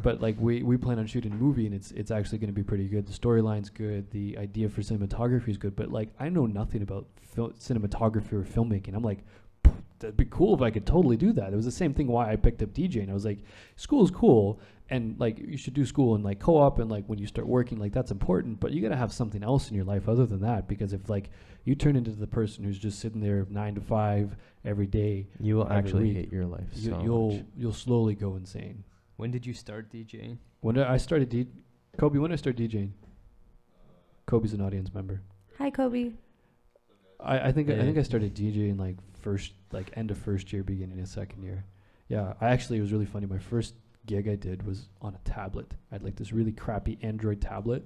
but like we plan on shooting a movie, and it's actually going to be pretty good. The storyline's good, the idea for cinematography is good, but like I know nothing about cinematography or filmmaking. I'm like, that'd be cool if I could totally do that. It was the same thing why I picked up DJing. I was like, school is cool, and like you should do school and like co-op, and like when you start working, like that's important, but you got to have something else in your life other than that, because if like you turn into the person who's just sitting there 9 to 5 every day, You will every actually week, hate your life so you'll much. you'll slowly go insane. When did you start DJing? When I started Kobe, when I started DJing, Kobe's an audience member. Hi, Kobe. I think Yeah. I started DJing like end of first year, beginning of second year. Yeah, it was really funny. My first gig I did was on a tablet. I had like this really crappy Android tablet,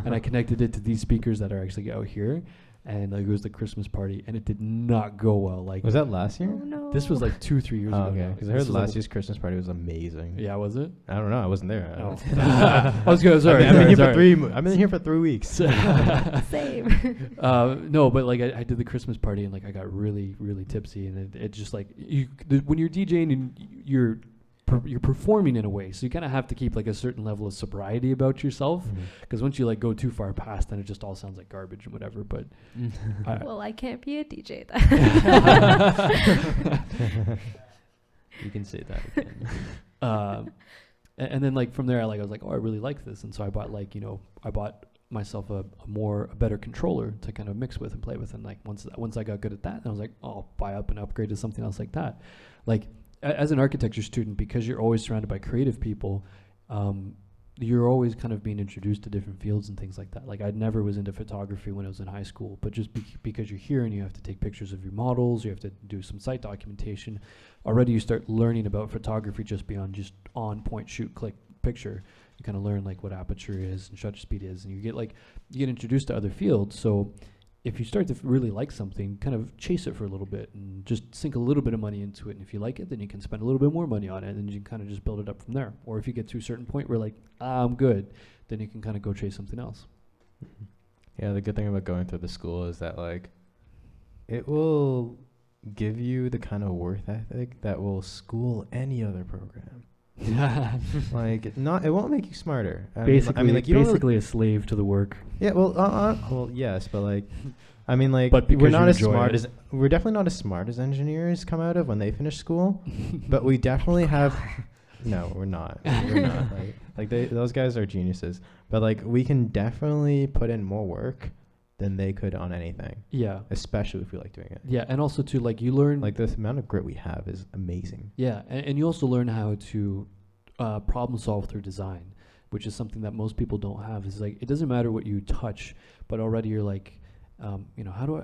and I connected it to these speakers that are actually out here, and like it was the Christmas party, and it did not go well. Like Was that last year? Oh no. this was like 2-3 years Oh, ago. okay. now. Because I This heard was last like- year's Christmas party was amazing. Yeah, was it? I don't know. I wasn't there. No. I was good. Sorry. I've been here for sorry. I've been here for 3 weeks. Same. No, but like I did the Christmas party, and like I got really, really tipsy, and it just like when you're DJing and you're performing in a way, so you kind of have to keep like a certain level of sobriety about yourself, because once you like go too far past, then it just all sounds like garbage and whatever. But Well, I can't be a DJ then. You can say that again. And then like from there, I was like, oh, I really like this, and so I bought myself a better controller to kind of mix with and play with, and like once I got good at that, I was like, oh, I'll buy up and upgrade to something else like that. Like as an architecture student, because you're always surrounded by creative people, you're always kind of being introduced to different fields and things like that. Like I never was into photography when I was in high school, but just because you're here and you have to take pictures of your models, you have to do some site documentation, already you start learning about photography just beyond just on point, shoot, click, picture. You kind of learn like what aperture is and shutter speed is, and you get introduced to other fields. So if you start to really like something, kind of chase it for a little bit and just sink a little bit of money into it. And if you like it, then you can spend a little bit more money on it, and you can kind of just build it up from there. Or if you get to a certain point where like, I'm good, then you can kind of go chase something else. Yeah, the good thing about going through the school is that like it will give you the kind of work ethic that will school any other program. Like it won't make you smarter. Basically, basically a slave to the work. Yeah, well, yes, but like, I mean, like, but we're definitely not as smart as engineers come out of when they finish school, but we definitely have. No, we're not. We're not. Those guys are geniuses, but like, we can definitely put in more work than they could on anything. Yeah. Especially if we like doing it. Yeah, and also too, like you learn like the amount of grit we have is amazing. Yeah, and you also learn how to problem solve through design, which is something that most people don't have. Is like it doesn't matter what you touch, but already you're like, how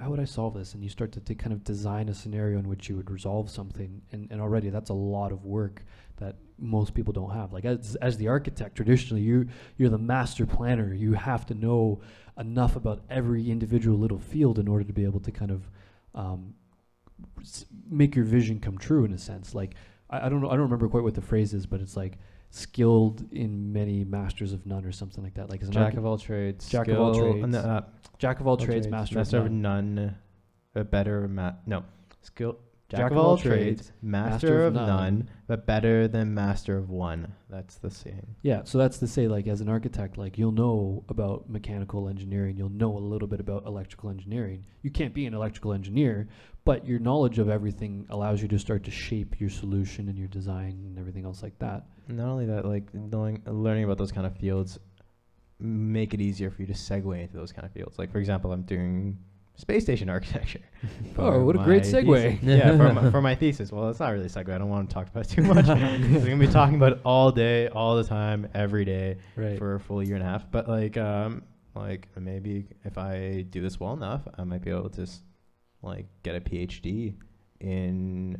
would I solve this? And you start to kind of design a scenario in which you would resolve something, and already that's a lot of work that most people don't have. Like as the architect, traditionally you're the master planner. You have to know enough about every individual little field in order to be able to kind of make your vision come true in a sense. Like I don't remember quite what the phrase is, but it's like skilled in many, masters of none, or something like that. Like jack of all trades, jack of all trades, master of none. Jack of all trades, master of none, but better than master of one. That's the saying. Yeah, so that's to say, like, as an architect, like, you'll know about mechanical engineering, you'll know a little bit about electrical engineering. You can't be an electrical engineer, but your knowledge of everything allows you to start to shape your solution and your design and everything else like that. Not only that, like, learning about those kind of fields make it easier for you to segue into those kind of fields. Like, for example, I'm doing space station architecture. Oh, what a great segue. Yeah, for my thesis. Well, it's not really a segue. I don't want to talk about it too much. We're going to be talking about it all day, all the time, every day for a full year and a half. But like maybe if I do this well enough, I might be able to get a PhD in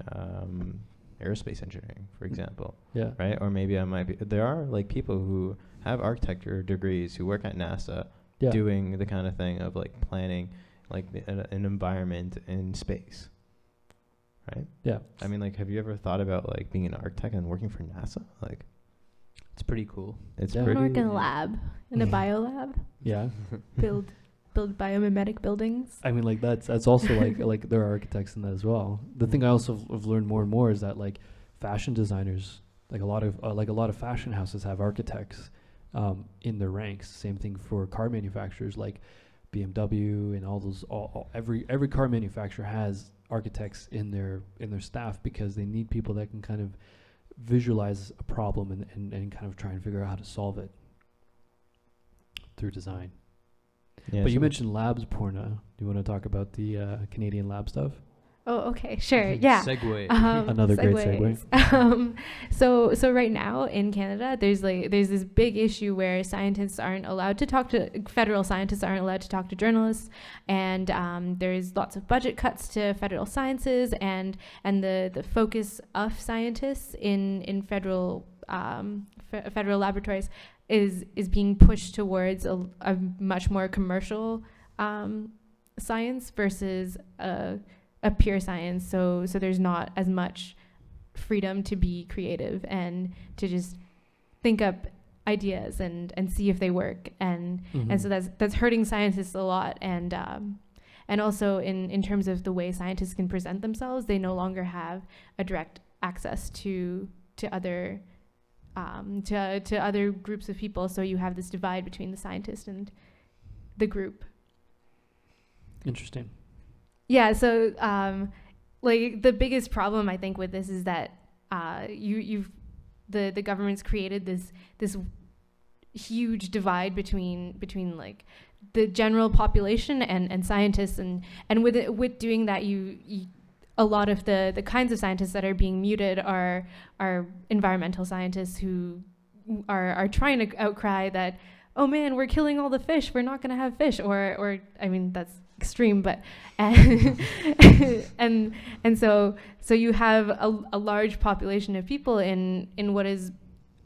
aerospace engineering, for example. Yeah. Right? Or maybe I might be. There are like people who have architecture degrees who work at NASA doing the kind of thing of like planning like an environment in space, right? Yeah. I mean, like, have you ever thought about like being an architect and working for NASA? Like, it's pretty cool. It's pretty. Work in a lab, in a bio lab. Yeah. build biomimetic buildings. I mean, like that's also like there are architects in that as well. The thing I also have learned more and more is that like fashion designers, like a lot of fashion houses have architects in their ranks. Same thing for car manufacturers like BMW and all those. Every car manufacturer has architects in their staff because they need people that can kind of visualize a problem and kind of try and figure out how to solve it through design. Yeah, but you mentioned labs, Poorna. Do you want to talk about the Canadian lab stuff? Oh, okay, sure, yeah. Segue. Another great segue. So right now in Canada, there's this big issue where federal scientists aren't allowed to talk to journalists, and there's lots of budget cuts to federal sciences, and the focus of scientists in federal laboratories is being pushed towards a much more commercial science versus a pure science, so there's not as much freedom to be creative and to just think up ideas and see if they work, and so that's hurting scientists a lot, and also in terms of the way scientists can present themselves, they no longer have a direct access to other groups of people, so you have this divide between the scientist and the group. Interesting. Yeah, so like the biggest problem I think with this is that the government's created this huge divide between like the general population and scientists, and with doing that you a lot of the kinds of scientists that are being muted are environmental scientists who are trying to outcry that, oh man, we're killing all the fish, we're not going to have fish, or I mean, that's extreme, but and so you have a large population of people in what is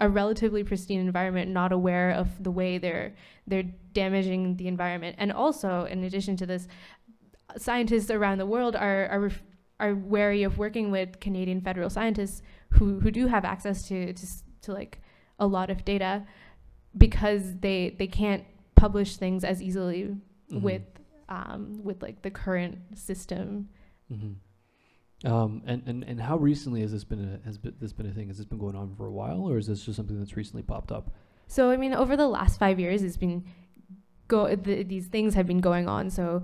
a relatively pristine environment, not aware of the way they're damaging the environment. And also, in addition to this, scientists around the world are wary of working with Canadian federal scientists who do have access to like a lot of data, because they can't publish things as easily with like the current system. And how recently has this been a thing? Has this been going on for a while, or is this just something that's recently popped up? So I mean, over the last 5 years, it's been these things have been going on. So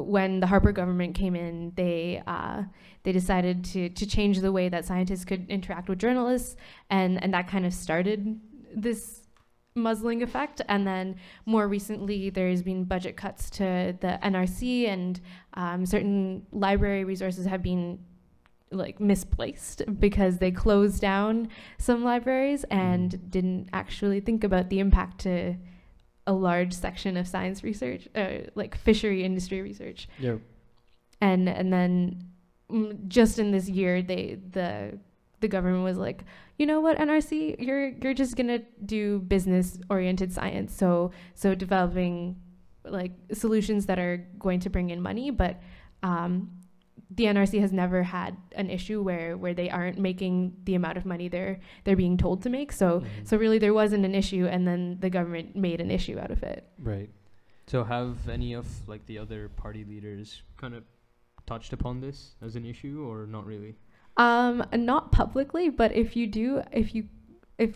when the Harper government came in, they decided to change the way that scientists could interact with journalists, and that kind of started this muzzling effect. And then more recently, there's been budget cuts to the NRC, and certain library resources have been like misplaced because they closed down some libraries and didn't actually think about the impact to a large section of science research, like fishery industry research. Yeah. And then just in this year, the government was like, you know what, NRC, you're just gonna do business oriented science, so developing like solutions that are going to bring in money, but the NRC has never had an issue where they aren't making the amount of money they're being told to make. So really there wasn't an issue, and then the government made an issue out of it. Right. So have any of like the other party leaders kind of touched upon this as an issue, or not really? Not publicly, but if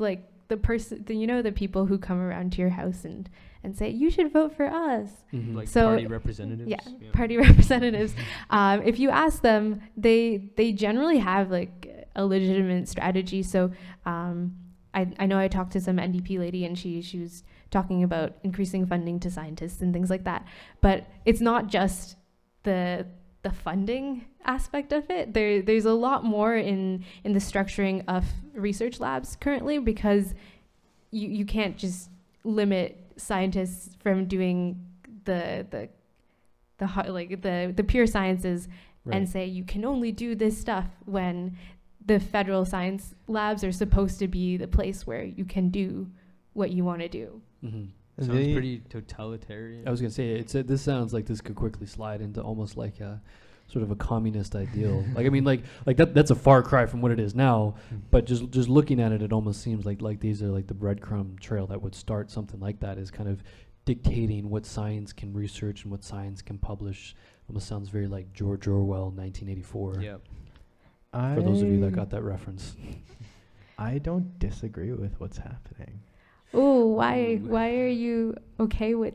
like the person, the people who come around to your house and say, you should vote for us. Like So, party representatives? Yeah, party representatives. If you ask them, they generally have like a legitimate strategy. So I know I talked to some NDP lady, and she was talking about increasing funding to scientists and things like that. But it's not just the funding aspect of it. There's a lot more in the structuring of research labs currently, because you can't just limit scientists from doing the pure sciences, right, and say you can only do this stuff, when the federal science labs are supposed to be the place where you can do what you want to do. Sounds pretty totalitarian. I was gonna say this sounds like this could quickly slide into almost like a sort of a communist ideal. Like I mean, like that's a far cry from what it is now. But just looking at it, it almost seems like these are like the breadcrumb trail that would start something like that, is kind of dictating what science can research and what science can publish. Almost sounds very like George Orwell, 1984. Yeah. For those of you that got that reference. I don't disagree with what's happening. Oh, why are you okay with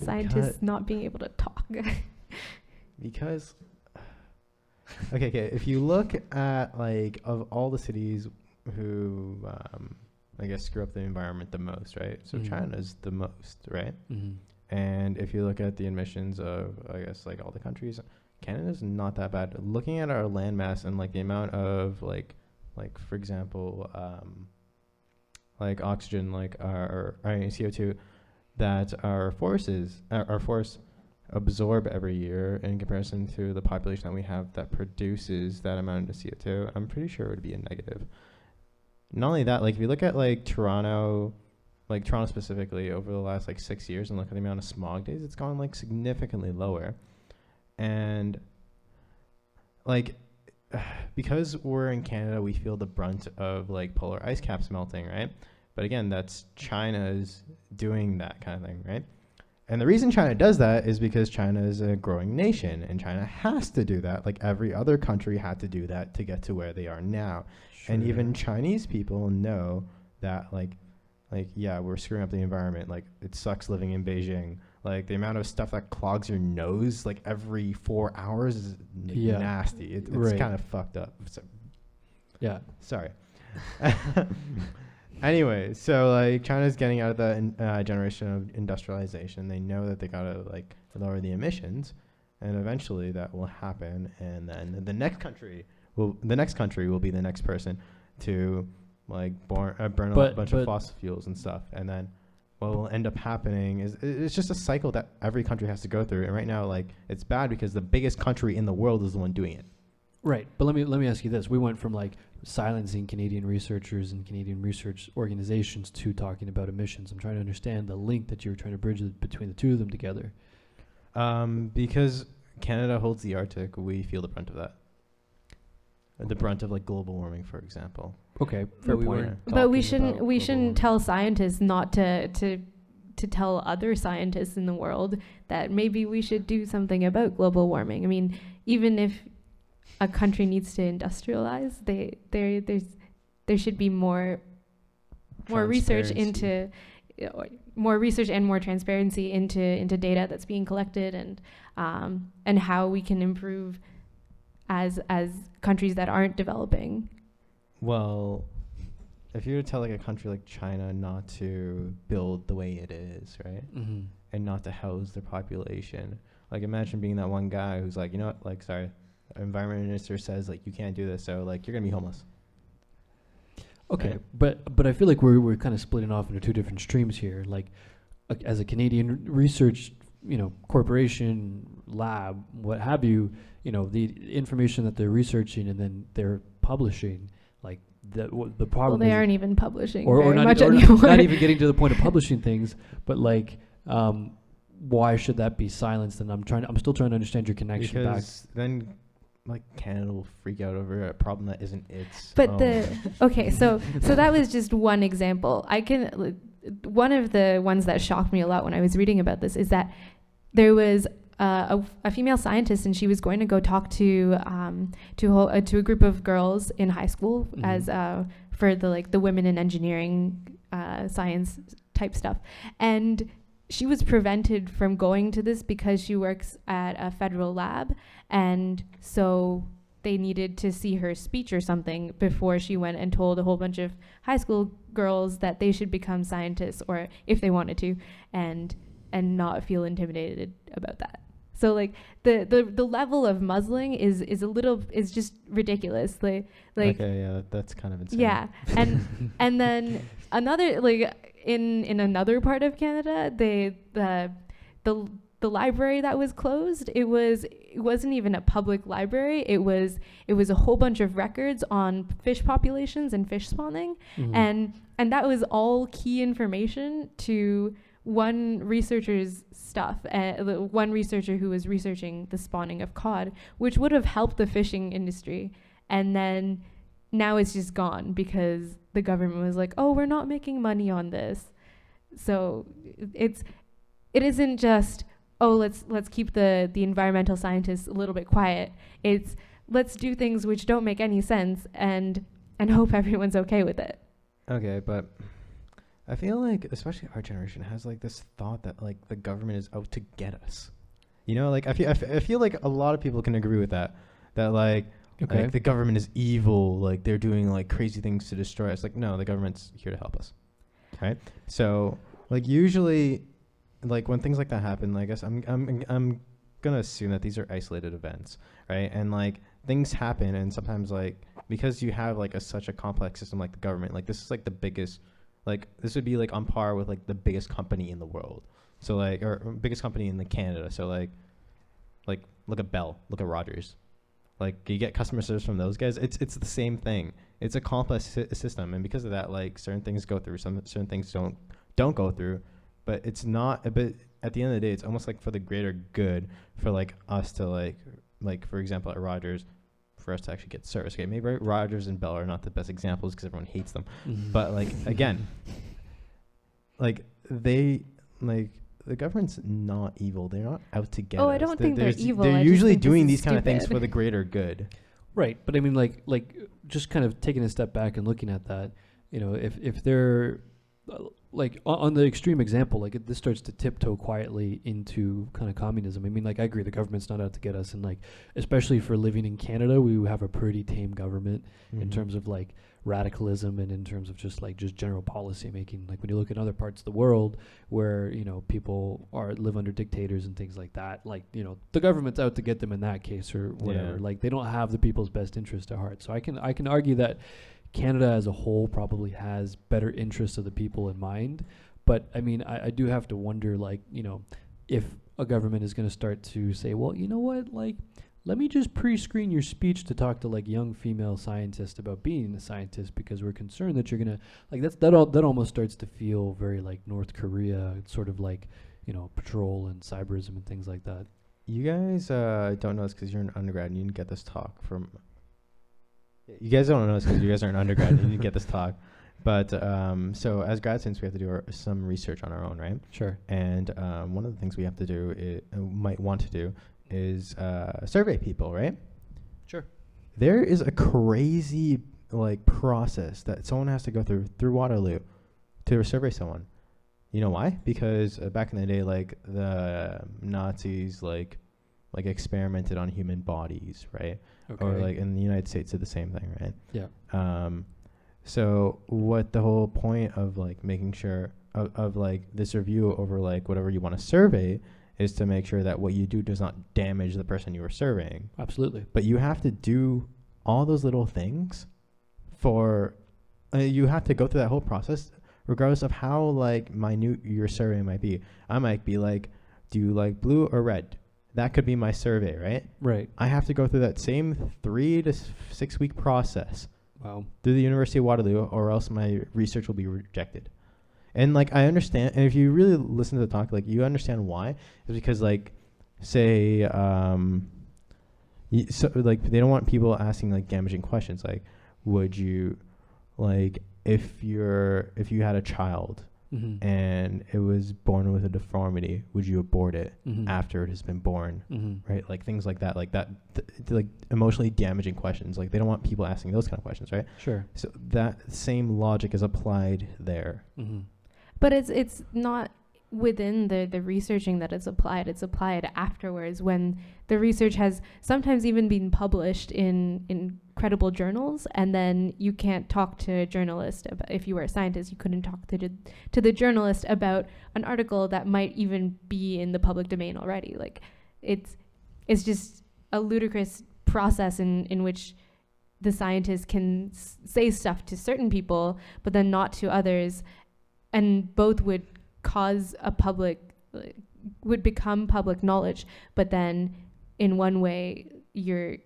scientists not being able to talk? Because okay, if you look at like of all the cities who I guess screw up the environment the most, right? So China's the most, right? And if you look at the emissions of, I guess, like all the countries, Canada's not that bad. Looking at our landmass and like the amount of like for example, like oxygen, like our CO2 that our forests absorb every year in comparison to the population that we have that produces that amount of CO2, I'm pretty sure it would be a negative. Not only that, like if you look at like Toronto specifically over the last like 6 years and look at the amount of smog days, it's gone like significantly lower. And like because we're in Canada, we feel the brunt of like polar ice caps melting, right? But again, that's China's doing that kind of thing, right? And the reason China does that is because China is a growing nation, and China has to do that. Like every other country had to do that to get to where they are now. Sure. And even Chinese people know that like yeah, we're screwing up the environment. Like it sucks living in Beijing. Like the amount of stuff that clogs your nose like every 4 hours is nasty. It's kind of fucked up. So, yeah. Sorry. Anyway, so like China's getting out of the generation of industrialization. They know that they gotta like lower the emissions, and eventually that will happen. And then the next country will be the next person to like burn a bunch of fossil fuels and stuff, and then what will end up happening is it's just a cycle that every country has to go through. And right now, like, it's bad because the biggest country in the world is the one doing it. Right, but let me ask you this: we went from like silencing Canadian researchers and Canadian research organizations to talking about emissions. I'm trying to understand the link that you were trying to bridge between the two of them together. Because Canada holds the Arctic, we feel the brunt of that. The brunt of like global warming, for example. Okay, fair point. But we shouldn't tell scientists not to tell other scientists in the world that maybe we should do something about global warming. I mean, even if a country needs to industrialize, there should be more research into more research and more transparency into data that's being collected, and how we can improve as countries that aren't developing. Well, if you were to tell like a country like China not to build the way it is, right, and not to house their population, like imagine being that one guy who's like, you know what, like, sorry, environment minister says like you can't do this, so like you're gonna be homeless. Okay, right? but I feel like we're kind of splitting off into two different streams here. Like, as a Canadian research, corporation, lab, what have you, the information that they're researching and then they're publishing, like the problem. Well, they aren't even publishing or very not, much or anymore. not even getting to the point of publishing things, but like, why should that be silenced? And I'm still trying to understand your connection back. Because then, like, Canada will freak out over a problem that isn't its. But okay, so that was just one example. One of the ones that shocked me a lot when I was reading about this is that there was a female scientist, and she was going to go talk to a group of girls in high school as for the women in engineering science type stuff, and she was prevented from going to this because she works at a federal lab, and so they needed to see her speech or something before she went and told a whole bunch of high school girls that they should become scientists, or if they wanted to, and not feel intimidated about that. So like the level of muzzling is just ridiculous. Like okay, yeah, that's kind of insane. Yeah, and then another in another part of Canada, the library that was closed, it wasn't even a public library. It was a whole bunch of records on fish populations and fish spawning, and that was all key information to one researcher's stuff, one researcher who was researching the spawning of cod, which would have helped the fishing industry. And then now it's just gone because the government was like, oh, we're not making money on this. So it isn't just, oh, let's keep the environmental scientists a little bit quiet. It's let's do things which don't make any sense and hope everyone's okay with it. Okay, but I feel like, especially our generation, has like this thought that like the government is out to get us. Like I feel like a lot of people can agree with that. That like the government is evil, like they're doing like crazy things to destroy us. Like, no, the government's here to help us, right? So like usually, like when things like that happen, I guess I'm gonna assume that these are isolated events, right? And like things happen, and sometimes like because you have like such a complex system like the government, like this is like the biggest. Like this would be like on par with like the biggest company in the world. So like, or biggest company in Canada. So like look at Bell, look at Rogers. Like you get customer service from those guys. It's the same thing. It's a complex system, and because of that, like certain things go through, certain things don't go through. But it's not. But at the end of the day, it's almost like for the greater good for like us to like for example at Rogers, for us to actually get service. Okay, maybe Rogers and Bell are not the best examples because everyone hates them. But like again, like the government's not evil. They're not out to get us. I don't think they're evil. They're usually doing these kind of things for the greater good. Right, but I mean, like just kind of taking a step back and looking at that, if they're like on the extreme example, like this starts to tiptoe quietly into kind of communism. I mean, like I agree, the government's not out to get us, and like especially for living in Canada, we have a pretty tame government in terms of like radicalism and in terms of just general policy making. Like when you look at other parts of the world where people live under dictators and things like that, like the government's out to get them in that case or whatever. Like they don't have the people's best interest at heart. So I can argue that Canada as a whole probably has better interests of the people in mind. But I mean, I do have to wonder, like, you know, if a government is going to start to say, well, you know what, like, let me just pre-screen your speech to talk to like young female scientists about being a scientist because we're concerned that you're gonna like that almost starts to feel very like North Korea, sort of like, you know, patrol and cyberism and things like that. You guys don't know this because you're an undergrad and you didn't get this talk from. You guys don't know this because you guys are an undergrad and you didn't get this talk. But so as grad students, we have to do some research on our own, right? Sure. And one of the things we have to do, might want to do, is survey people, right? Sure. There is a crazy like process that someone has to go through Waterloo to survey someone. You know why? Because back in the day, like the Nazis like experimented on human bodies, right? Okay. Or like in the United States did the same thing, right? Yeah. So what the whole point of like making sure of like this review over like whatever you want to survey is to make sure that what you do does not damage the person you are surveying. Absolutely. But you have to do all those little things for, you have to go through that whole process regardless of how like minute your survey might be. I might be like, do you like blue or red? That could be my survey, right? Right. I have to go through that same 3 to 6 week process Wow. through the University of Waterloo, or else my research will be rejected. And like I understand, and if you really listen to the talk, like you understand why. It's because like, say, so like they don't want people asking like damaging questions. Like, would you, like, if you had a child Mm-hmm. and it was born with a deformity, would you abort it Mm-hmm. after it has been born? Mm-hmm. Right, like things like that, like emotionally damaging questions. Like they don't want people asking those kind of questions, right? Sure. So that same logic is applied there. Mm-hmm. But it's not within the researching that it's applied afterwards, when the research has sometimes even been published in credible journals, and then you can't talk to a journalist about, if you were a scientist, you couldn't talk to the journalist about an article that might even be in the public domain already. Like it's just a ludicrous process in which the scientists can say stuff to certain people but then not to others, and both would cause would become public knowledge, but then in one way you're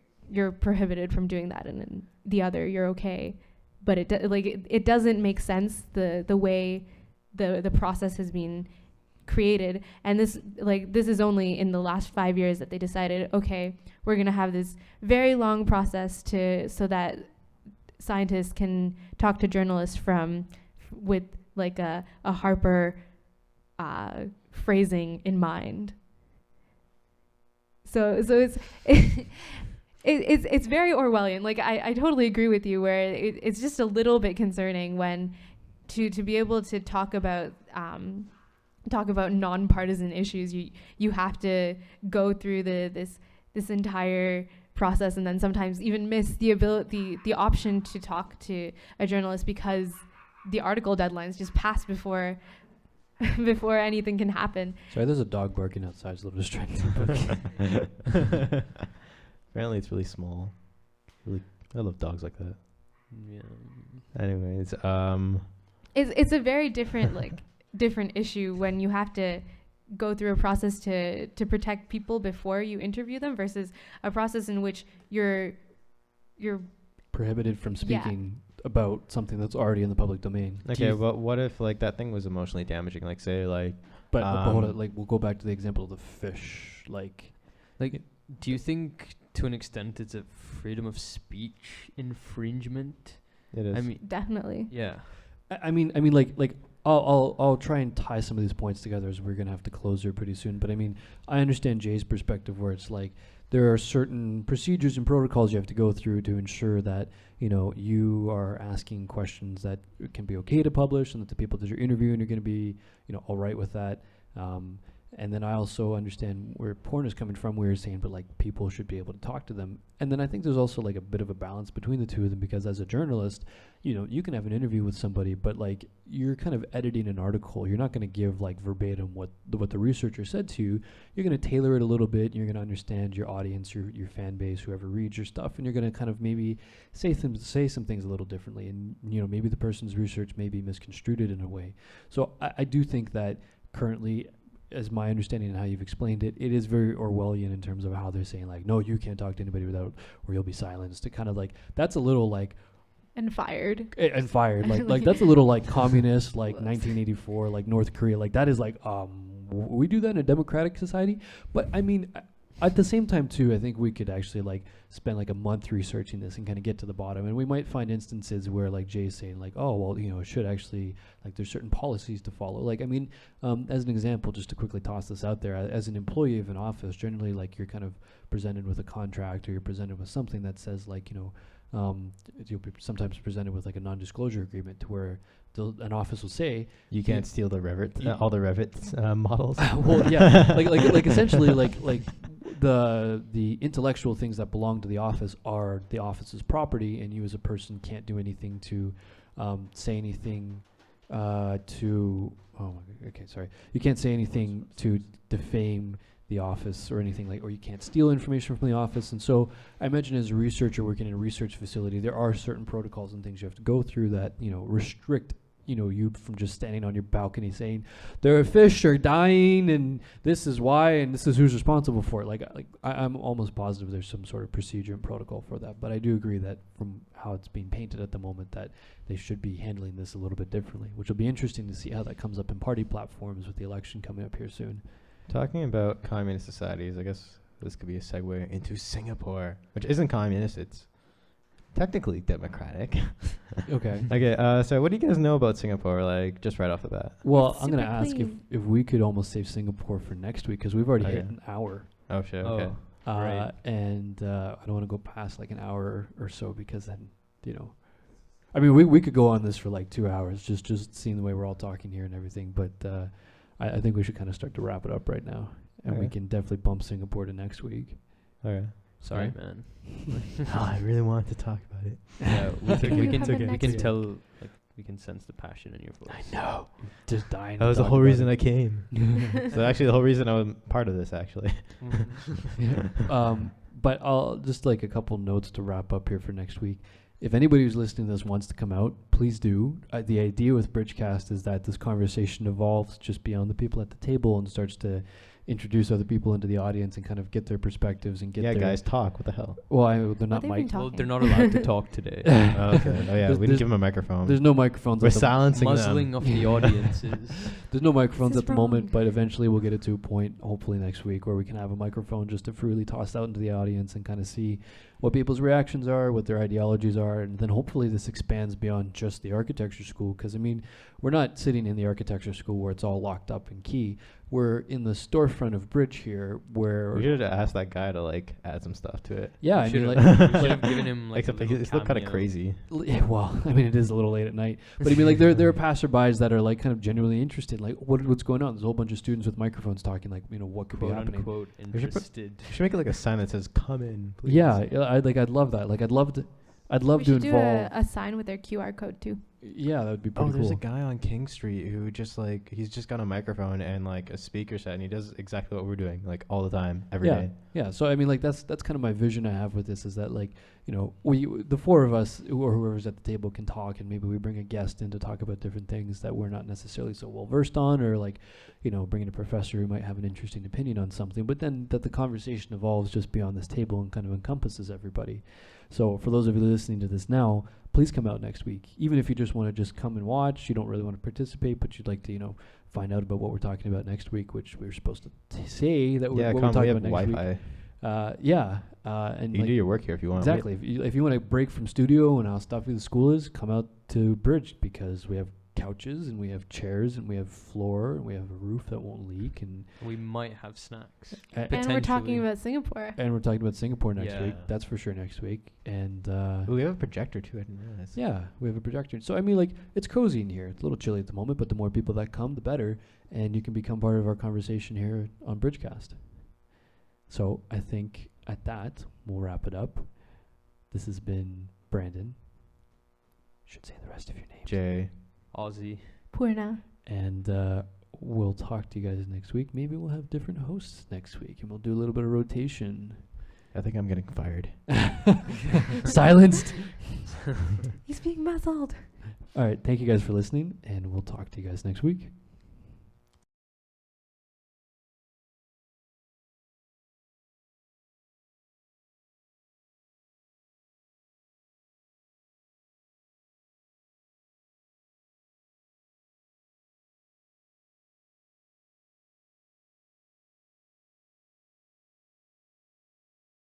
prohibited from doing that, and in the other you're okay. But it doesn't make sense the way the process has been created. And this is only in the last 5 years that they decided, okay, we're gonna have this very long process so that scientists can talk to journalists with like a Harper phrasing in mind. So it's it's very Orwellian. Like I totally agree with you, where it's just a little bit concerning when to be able to talk about nonpartisan issues, you have to go through this entire process, and then sometimes even miss the option to talk to a journalist because the article deadlines just pass before anything can happen. Sorry, there's a dog barking outside. It's a little distracting. Apparently, it's really small. Really, I love dogs like that. Yeah. Anyways, it's a very different issue when you have to go through a process to protect people before you interview them, versus a process in which you're prohibited from speaking about something that's already in the public domain. okay, but what if like that thing was emotionally damaging? Like say like, But hold on, like we'll go back to the example of the fish. Like, do you think to an extent it's a freedom of speech infringement? it is. I mean, definitely. yeah. I mean, like I'll try and tie some of these points together, as we're gonna have to close here pretty soon. But I mean, I understand Jay's perspective, where it's like there are certain procedures and protocols you have to go through to ensure that, you know, you are asking questions that can be okay to publish, and that the people that you're interviewing are going to be, you know, all right with that. And then I also understand where porn is coming from, where you're saying, but like people should be able to talk to them. And then I think there's also like a bit of a balance between the two of them, because as a journalist, you know, you can have an interview with somebody, but like you're kind of editing an article. You're not going to give like verbatim what the researcher said to you. You're going to tailor it a little bit. You're going to understand your audience, your fan base, whoever reads your stuff, and you're going to kind of maybe say some things a little differently. And you know, maybe the person's research may be misconstrued in a way. So I do think that currently, as my understanding and how you've explained it, it is very Orwellian in terms of how they're saying like, no, you can't talk to anybody without, or you'll be silenced. It kind of like, that's a little like, and fired. Like that's a little like communist, like 1984, like North Korea. Like that is like, we do that in a democratic society. But I mean, at the same time too, I think we could actually like spend like a month researching this and kind of get to the bottom. And we might find instances where like Jay's saying like, oh, well, you know, it should actually, like there's certain policies to follow. Like, I mean, as an example, just to quickly toss this out there, as an employee of an office, generally like you're kind of presented with a contract, or you're presented with something that says like, you know, you'll be sometimes presented with like a non-disclosure agreement to where an office will say you can't steal the Revit, all the Revit models. Well, yeah, like essentially like the intellectual things that belong to the office are the office's property, and you as a person can't do anything to say anything to you can't say anything to defame the office or anything like, or you can't steal information from the office. And so I imagine as a researcher working in a research facility, there are certain protocols and things you have to go through that, you know, restrict, you know, you from just standing on your balcony saying their fish are dying and this is why and this is who's responsible for it. Like I'm almost positive there's some sort of procedure and protocol for that. But I do agree that from how it's being painted at the moment that they should be handling this a little bit differently, which will be interesting to see how that comes up in party platforms with the election coming up here soon. Talking about communist societies, I guess this could be a segue into Singapore, which isn't communist. It's technically democratic. Okay. Okay. So what do you guys know about Singapore? Like, just right off the bat. Well, It's I'm going to super ask clean. if we could almost save Singapore for next week, because we've already Oh, hit yeah. an hour. Oh shit. Okay. Right. And I don't want to go past like an hour or so, because then, you know, I mean, we could go on this for like 2 hours, just seeing the way we're all talking here and everything. But I think we should kind of start to wrap it up right now. And we Okay. can definitely bump Singapore to next week. Okay. Sorry, Okay. man. I really wanted to talk about it. Yeah, we Can can, you we can, have it we next can week? tell, like, we can sense the passion in your voice. I know. Just dying. That to was the talk whole about reason it. I came. So actually, the whole reason I was part of this, actually. But I'll just like a couple notes to wrap up here for next week. If anybody who's listening to this wants to come out, please do. The idea with BRIDGECast is that this conversation evolves just beyond the people at the table and starts to introduce other people into the audience and kind of get their perspectives and get Yeah, their guys, talk. What the hell? Well, they're not they've been mic. talking. Well, they're not allowed to talk today. Oh, okay. Oh yeah, There's- we didn't give him a microphone. There's no microphones. We're at the silencing Muzzling them. of the audiences. There's no microphones This at the is moment, wrong. but eventually we'll get it to a point, hopefully next week, where we can have a microphone just to freely toss out into the audience and kind of see what people's reactions are, what their ideologies are, and then hopefully this expands beyond just the architecture school. Because I mean, we're not sitting in the architecture school where it's all locked up and key. We're in the storefront of Bridge here, where We should have asked that guy to like add some stuff to it. yeah, I We mean, should've- like, we should have given him like Except a like, little it's still kind of cameo. crazy. yeah, well, I mean, it is a little late at night, but I mean, like, there are passerbys that are like kind of genuinely interested, like, what's going on? There's a whole bunch of students with microphones talking, like, you know, what could be Quote happening. unquote We should put- interested. You should make it like a sign that says "Come in." Please. Yeah, I'd love that. Like, I'd love we to should do involve. a sign with their QR code too. Yeah, that would be Oh, pretty there's cool. a guy on King Street who just like he's just got a microphone and like a speaker set, and he does exactly what we're doing, like all the time, every day. Yeah, so I mean, like that's kind of my vision I have with this, is that like, you know, the four of us or whoever's at the table can talk, and maybe we bring a guest in to talk about different things that we're not necessarily so well versed on, or like, you know, bringing a professor who might have an interesting opinion on something, but then that the conversation evolves just beyond this table and kind of encompasses everybody. So for those of you listening to this now, please come out next week. Even if you just want to just come and watch, you don't really want to participate, but you'd like to, you know, find out about what we're talking about next week, which we were supposed to say that Yeah, what come. we're We talking have about next week. Wi-Fi. And You can do your work here if you want. exactly. If you want to break from studio and how stuffy the school is, come out to Bridge, because we have couches, and we have chairs, and we have floor, and we have a roof that won't leak, and We might have snacks. And we're talking about Singapore. Singapore next week. Yeah. That's for sure next week. And Ooh, we have a projector too. I didn't realize. yeah, we have a projector. So I mean, like, it's cozy in here. It's a little chilly at the moment, but the more people that come, the better, and you can become part of our conversation here on BRIDGECast. So I think at that we'll wrap it up. This has been Brandon. Should say the rest of your name. Jay. Aussie. Poorna. And we'll talk to you guys next week. Maybe we'll have different hosts next week, and we'll do a little bit of rotation. I think I'm getting fired. Silenced. He's being muzzled. All right. Thank you guys for listening, and we'll talk to you guys next week.